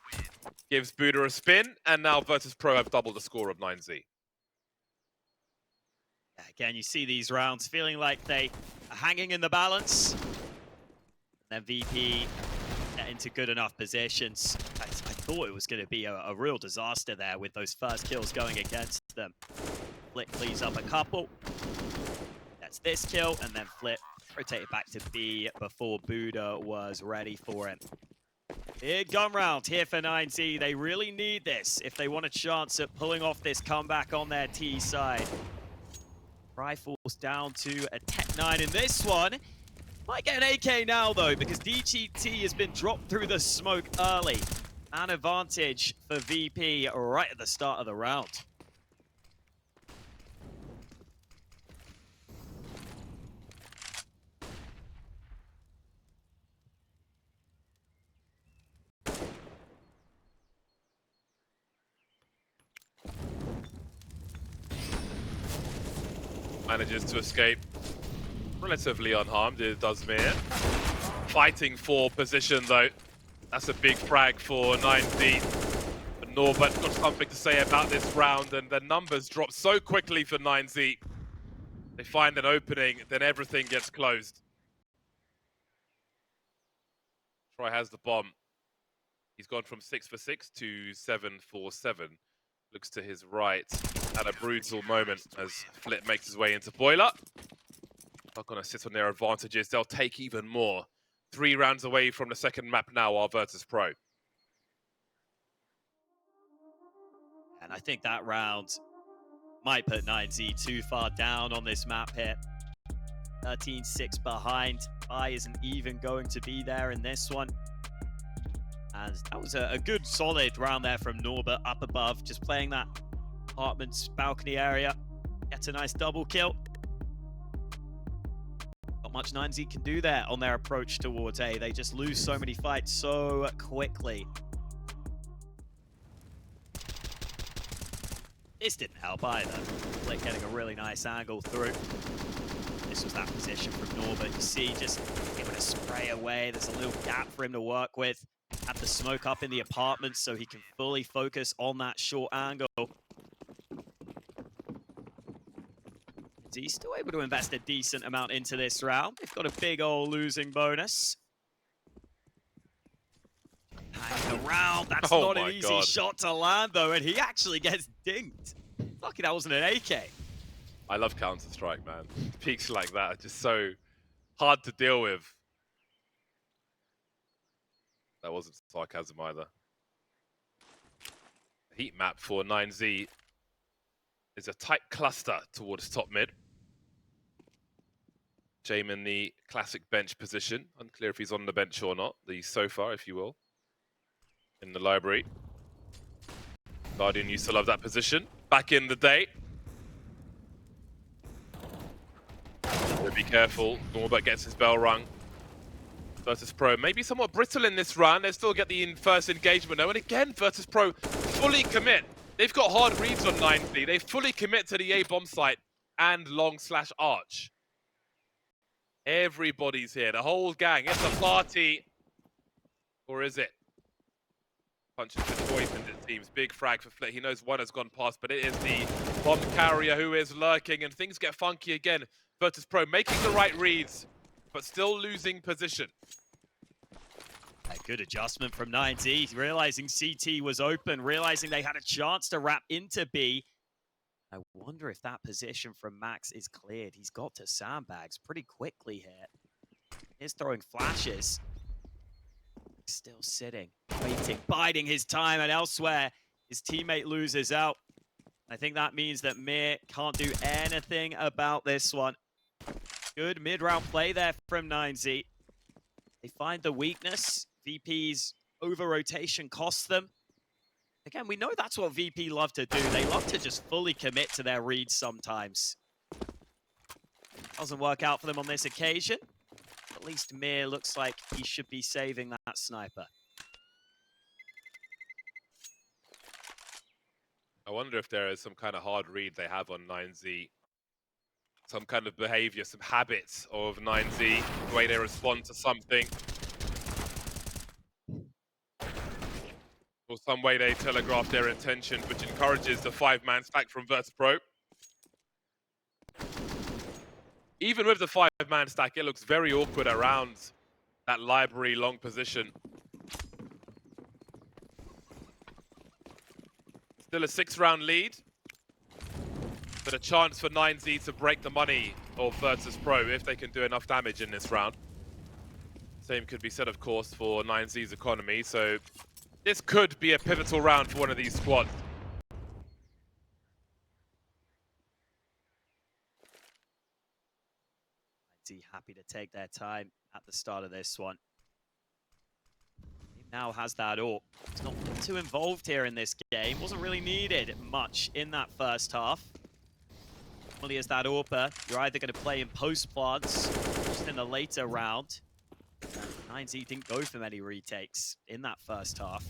gives Buddha a spin, and now Virtus.pro have doubled the score of 9Z. Again, you see these rounds feeling like they are hanging in the balance. And then VP get into good enough positions. I thought it was going to be a real disaster there with those first kills going against them. Flit cleans up a couple. That's this kill, and then Flit rotated back to B before Buddha was ready for it. Big gun round here for 9Z. They really need this if they want a chance at pulling off this comeback on their T side. Rifles down to a Tech 9 in this one. Might get an AK now, though, because DGT has been dropped through the smoke early. An advantage for VP right at the start of the round. Manages to escape relatively unharmed, it does Mir. Fighting for position though. That's a big frag for 9Z. But Norbert's got something to say about this round, and the numbers drop so quickly for 9Z. They find an opening, then everything gets closed. Troy has the bomb. He's gone from 6 for 6 to 7 for 7. Looks to his right at a brutal moment as Flit makes his way into Boiler. Not going to sit on their advantages. They'll take even more. 3 rounds away from the second map now are Virtus.pro. And I think that round might put 9Z too far down on this map here. 13-6 behind. I isn't even going to be there in this one. And that was a good solid round there from Norbert up above, just playing that apartment's balcony area. Gets a nice double kill. Not much 9Z can do there on their approach towards A. They just lose so many fights so quickly. This didn't help either. Like getting a really nice angle through. This was that position from Norbert. You see, just able to spray away. There's a little gap for him to work with. Have the smoke up in the apartment so he can fully focus on that short angle. He's still able to invest a decent amount into this round. They've got a big old losing bonus. around. That's Oh not an my easy God. shot to land, though, and he actually gets dinked. Lucky that wasn't an AK. I love Counter-Strike, man. Peaks like that are just so hard to deal with. That wasn't sarcasm either. Heat map for 9Z is a tight cluster towards top mid. Jame in the classic bench position. Unclear if he's on the bench or not. The sofa, if you will, in the library. Guardian used to love that position back in the day. So be careful. Norbert gets his bell rung. Virtus.pro maybe somewhat brittle in this round. They still get the first engagement though. And again, Virtus.pro fully commit. They've got hard reads on 9Z. They fully commit to the A bomb site and long/arch. Everybody's here. The whole gang. It's a party. Or is it? Punch has been poisoned, it seems. Big frag for Flit. He knows one has gone past, but it is the bomb carrier who is lurking, and things get funky again. Virtus.pro making the right reads, but still losing position. A good adjustment from 9Z, realizing CT was open, realizing they had a chance to wrap into B. I wonder if that position from Max is cleared. He's got to sandbags pretty quickly here. He's throwing flashes. Still sitting, waiting, biding his time, and elsewhere, his teammate loses out. I think that means that Mir can't do anything about this one. Good mid-round play there from 9Z. They find the weakness. VP's over-rotation costs them. Again, we know that's what VP love to do. They love to just fully commit to their reads sometimes. Doesn't work out for them on this occasion. At least Mir looks like he should be saving that sniper. I wonder if there is some kind of hard read they have on 9Z. Some kind of behavior, some habits of 9Z, the way they respond to something. Or some way they telegraph their intentions, which encourages the 5-man stack from Virtus.pro. Even with the 5-man stack, it looks very awkward around that library long position. Still a 6-round lead, but a chance for 9Z to break the money of Virtus.pro if they can do enough damage in this round. Same could be said, of course, for 9Z's economy, so this could be a pivotal round for one of these squads. Happy to take their time at the start of this one. He now has that AWP. He's not been too involved here in this game. Wasn't really needed much in that first half. Normally as that AWPer, you're either going to play in post plants, just in the later round. 9Z didn't go for many retakes in that first half.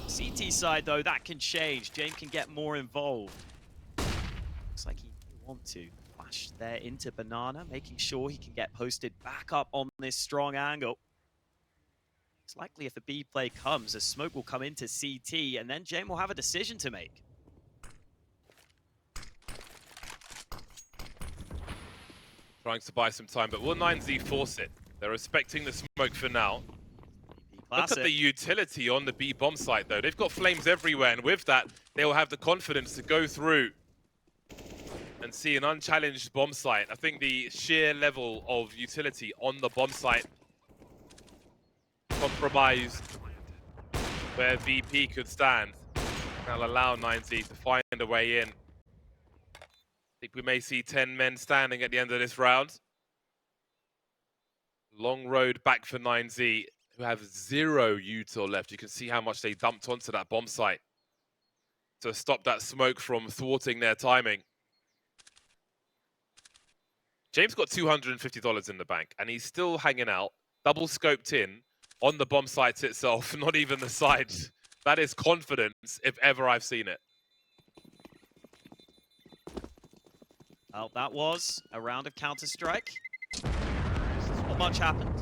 CT side though, that can change. James can get more involved. Looks like he may want to. There into Banana, making sure he can get posted back up on this strong angle. It's likely if the B play comes, a smoke will come into CT, and then Jame will have a decision to make. Trying to buy some time, but will 9Z force it? They're respecting the smoke for now. Look at the utility on the B bomb site, though. They've got flames everywhere, and with that, they'll have the confidence to go through and see an unchallenged bomb site. I think the sheer level of utility on the bomb site compromised where VP could stand. That'll allow 9Z to find a way in. I think we may see 10 men standing at the end of this round. Long road back for 9Z, who have 0 util left. You can see how much they dumped onto that bomb site to stop that smoke from thwarting their timing. James got $250 in the bank, and he's still hanging out, double scoped in on the bomb site itself, not even the side. That is confidence, if ever I've seen it. Well, that was a round of Counter-Strike. Not much happened.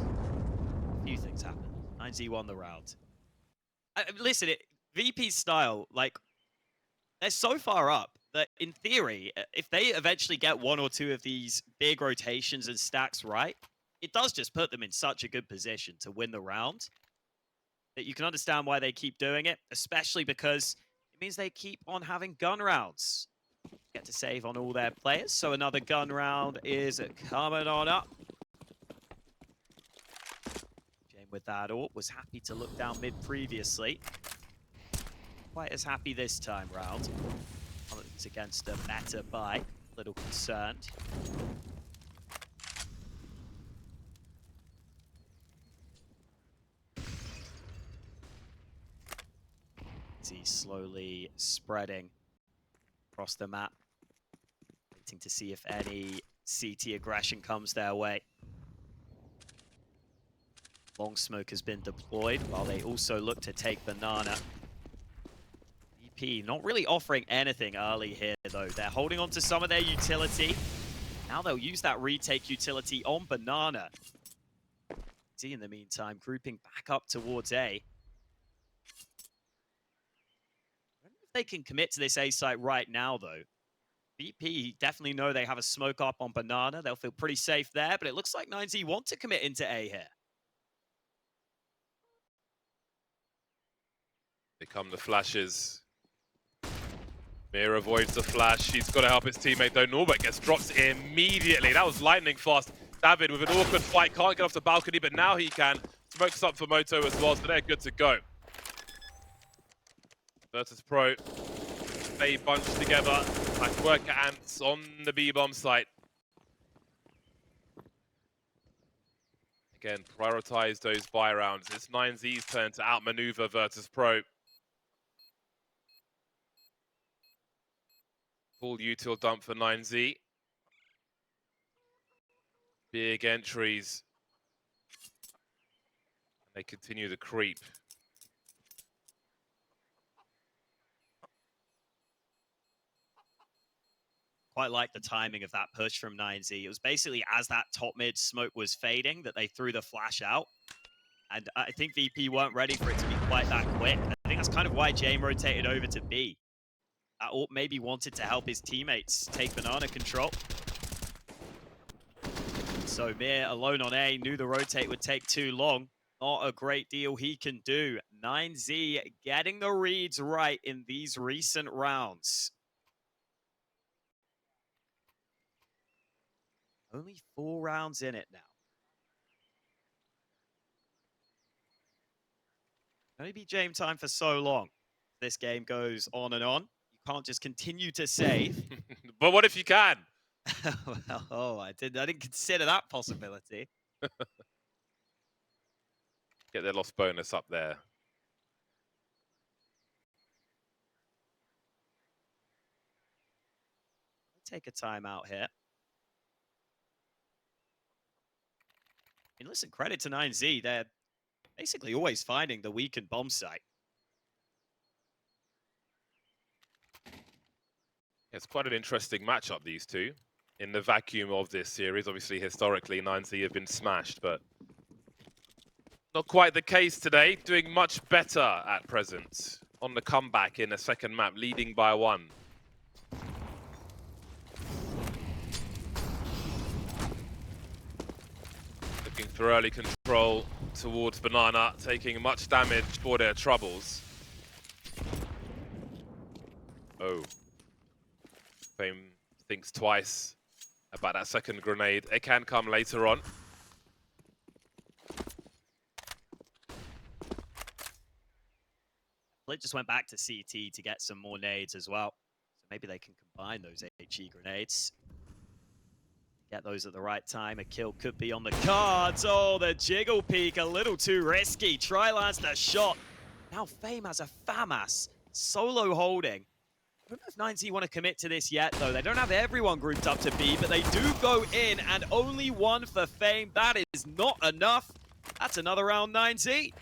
A few things happened. 9Z won the round. Listen, VP's style, like, they're so far up that in theory, if they eventually get 1 or 2 of these big rotations and stacks right, it does just put them in such a good position to win the round. that you can understand why they keep doing it, especially because it means they keep on having gun rounds. Get to save on all their players, so another gun round is coming on up. Jame with that AWP was happy to look down mid previously. Quite as happy this time round. It's against a better buy, little concerned. He's slowly spreading across the map, waiting to see if any CT aggression comes their way. Long smoke has been deployed, while they also look to take banana. VP not really offering anything early here, though. They're holding on to some of their utility. Now they'll use that retake utility on banana. Z, in the meantime, grouping back up towards A. They can commit to this A site right now, though. VP definitely know they have a smoke up on banana. They'll feel pretty safe there, but it looks like 9Z want to commit into A here. Here come the flashes. Mir avoids the flash. He's got to help his teammate, though. Norbert gets dropped immediately. That was lightning fast. David with an awkward fight. Can't get off the balcony, but now he can. Smokes up for Moto as well, so they're good to go. Virtus.pro, they bunched together like worker ants on the B-bomb site. Again, prioritize those buy rounds. It's 9Z's turn to outmaneuver Virtus.pro. Full util dump for 9Z. Big entries. They continue to creep. Quite like the timing of that push from 9Z. It was basically as that top mid smoke was fading that they threw the flash out. And I think VP weren't ready for it to be quite that quick. I think that's kind of why Jame rotated over to B. Or maybe wanted to help his teammates take banana control. So Mir, alone on A, knew the rotate would take too long. Not a great deal he can do. 9Z getting the reads right in these recent rounds. Only 4 rounds in it now. Only be Jame time for so long. This game goes on and on. You can't just continue to save. But what if you can? Well, oh, I didn't consider that possibility. Get their lost bonus up there. Take a timeout here. I mean, listen, credit to 9Z. They're basically always finding the weakened bomb site. It's quite an interesting matchup, these two. In the vacuum of this series, obviously, historically, 9Z have been smashed, but not quite the case today. Doing much better at present. On the comeback in a second map, leading by 1. Looking for early control towards banana, taking much damage for their troubles. Oh. Fame thinks twice about that second grenade. It can come later on. Flit just went back to CT to get some more nades as well. So maybe they can combine those HE grenades. Get those at the right time. A kill could be on the cards. Oh, the jiggle peek, a little too risky. Try-lance the shot. Now Fame has a FAMAS. Solo holding. I don't know if 9Z want to commit to this yet, though. They don't have everyone grouped up to B, but they do go in, and only 1 for Fame. That is not enough. That's another round, 9Z.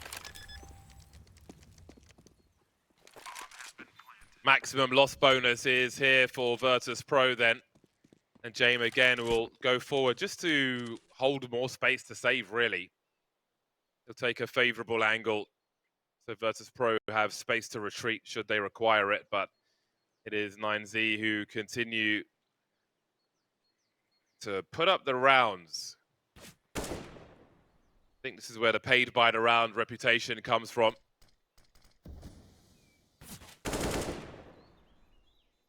Maximum loss bonus is here for Virtus.pro then. And Jame again will go forward just to hold more space to save, really. He'll take a favorable angle. So Virtus.pro have space to retreat should they require it, but it is 9Z who continue to put up the rounds. I think this is where the paid by the round reputation comes from.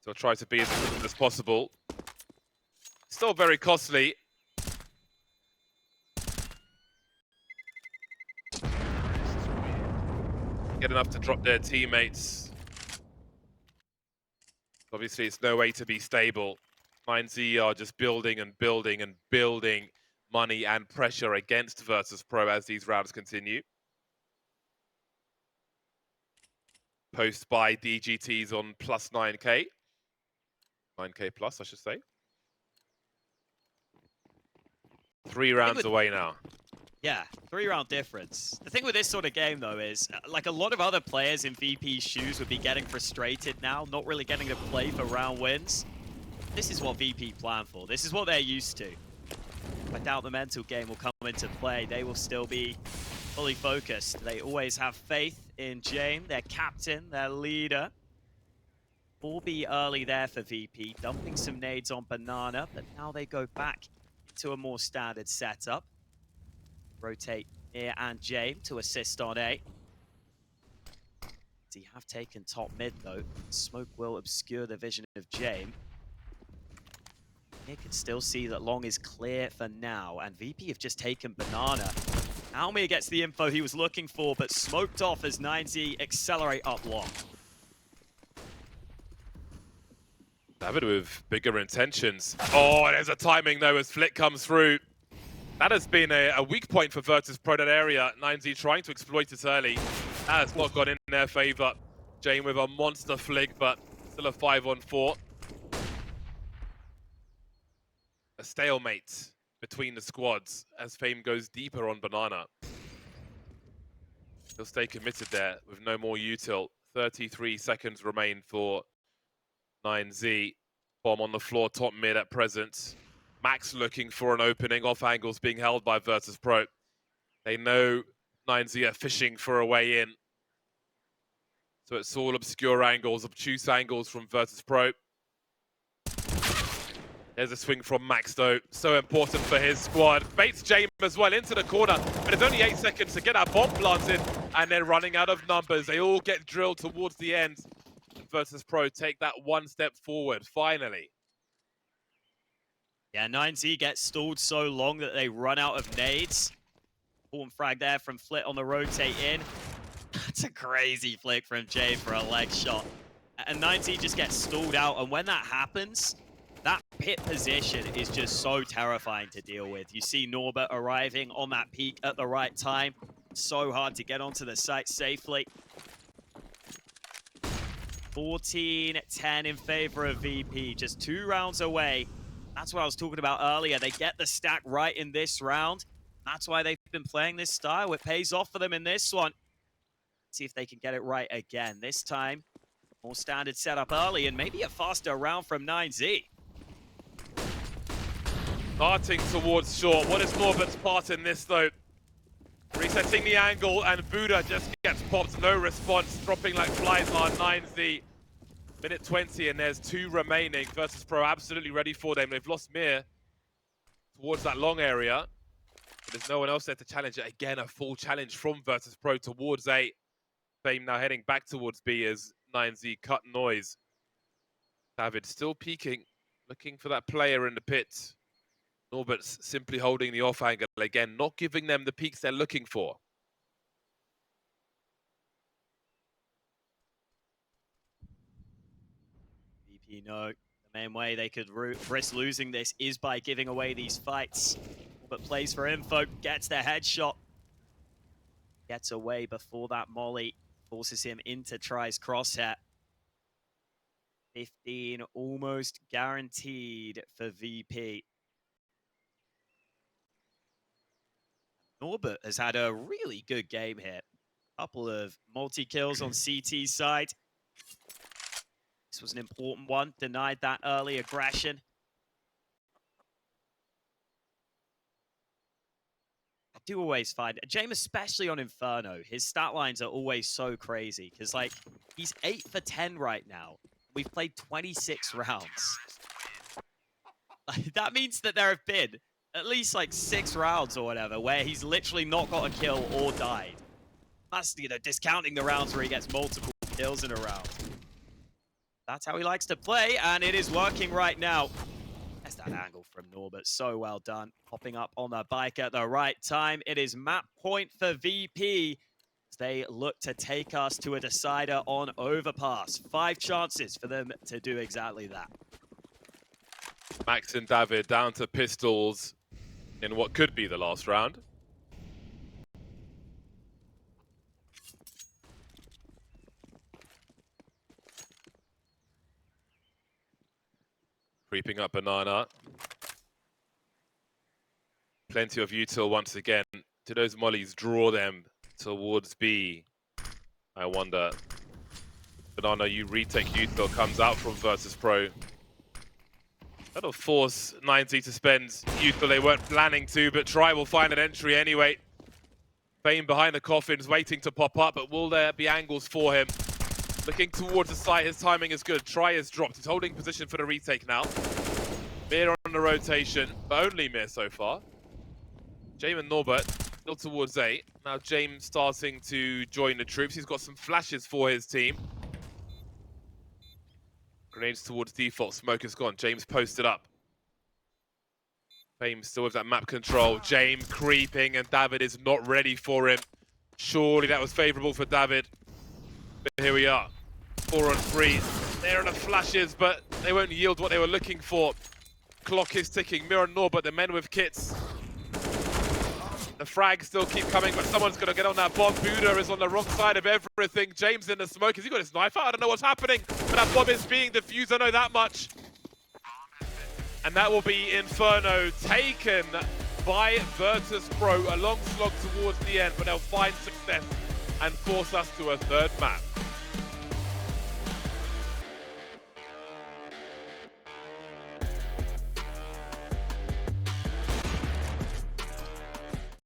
They'll try to be as efficient as possible. Still very costly. Get enough to drop their teammates. Obviously, it's no way to be stable. 9Z are just building and building and building money and pressure against Virtus.pro as these rounds continue. Post by DGTs on plus 9k. 9k plus, I should say. 3 rounds away now. Yeah, 3-round difference. The thing with this sort of game, though, is like a lot of other players in VP's shoes would be getting frustrated now, not really getting to play for round wins. This is what VP planned for. This is what they're used to. I doubt the mental game will come into play. They will still be fully focused. They always have faith in James, their captain, their leader. 4B early there for VP, dumping some nades on Banana, but now they go back to a more standard setup. Rotate Mir and James to assist on A. They have taken top mid though. Smoke will obscure the vision of James. Mir can still see that long is clear for now, and VP have just taken Banana. Almir gets the info he was looking for, but smoked off as 9Z accelerate up long. David with bigger intentions. Oh, there's a timing though as Flick comes through. That has been a weak point for Virtus.pro, that area. 9Z trying to exploit it early. That has not gone in their favor. Jane with a monster flick, but still a 5-on-4. A stalemate between the squads as Fame goes deeper on Banana. He'll stay committed there with no more util. 33 seconds remain for 9Z. Bomb on the floor, top mid at present. Max looking for an opening, off angles being held by Virtus.pro. They know 9Z are fishing for a way in. So it's all obscure angles, obtuse angles from Virtus.pro. There's a swing from Max though, so important for his squad. Baits James as well into the corner, but it's only 8 seconds to get that bomb planted, and they're running out of numbers. They all get drilled towards the end. And Virtus.pro take that one step forward, finally. Yeah, 9Z gets stalled so long that they run out of nades. Important frag there from Flit on the rotate in. That's a crazy flick from Jay for a leg shot. And 9Z just gets stalled out, and when that happens, that pit position is just so terrifying to deal with. You see Norbert arriving on that peak at the right time. So hard to get onto the site safely. 14-10 in favor of VP, just 2 rounds away. That's what I was talking about earlier. They get the stack right in this round. That's why they've been playing this style. It pays off for them in this one. See if they can get it right again. This time, more standard setup early and maybe a faster round from 9Z. Darting towards short. What is Norbert's part in this though? Resetting the angle, and Buddha just gets popped. No response, dropping like flies on 9Z. Minute 20 and there's 2 remaining. Virtus.pro absolutely ready for them. They've lost Mir towards that long area. But there's no one else there to challenge it. Again, a full challenge from Virtus.pro towards A. Fame now heading back towards B as 9Z cut noise. David still peeking, looking for that player in the pit. Norbert's simply holding the off angle again, not giving them the peaks they're looking for. VP know the main way they could risk losing this is by giving away these fights. But plays for info, gets the headshot. Gets away before that molly forces him into tries crosshair. 15 almost guaranteed for VP. Norbert has had a really good game here. Couple of multi-kills on CT's side. This was an important one. Denied that early aggression. I do always find, James especially on Inferno, his stat lines are always so crazy. Because, like, he's 8 for 10 right now. We've played 26 rounds. That means that there have been at least like 6 rounds or whatever where he's literally not got a kill or died. That's, you know, discounting the rounds where he gets multiple kills in a round. That's how he likes to play, and it is working right now. That's that angle from Norbert. So well done. Popping up on the bike at the right time. It is map point for VP. As they look to take us to a decider on Overpass. 5 chances for them to do exactly that. Max and David down to pistols in what could be the last round. Creeping up Banana. Plenty of util once again. Do those mollies draw them towards B? I wonder. Banana, you retake util, comes out from Virtus.pro. That'll force 90 to spend util they weren't planning to, but Try will find an entry anyway. Fame behind the coffins, waiting to pop up, but will there be angles for him? Looking towards the site, his timing is good. Try has dropped, he's holding position for the retake now. Mir on the rotation, but only Mir so far. James and Norbert still towards A. Now James starting to join the troops. He's got some flashes for his team. Grenades towards default, smoke is gone. James posted up. Fame still with that map control. James creeping, and David is not ready for him. Surely that was favorable for David. But here we are. 4 on 3. There are the flashes, but they won't yield what they were looking for. Clock is ticking. Mir and Norbert, the men with kits. The frags still keep coming, but someone's going to get on that bomb. Buddha is on the wrong side of everything. James in the smoke. Has he got his knife out? I don't know what's happening, but that bomb is being defused. I know that much. And that will be Inferno taken by Virtus.pro. A long slog towards the end, but they'll find success and force us to a third map.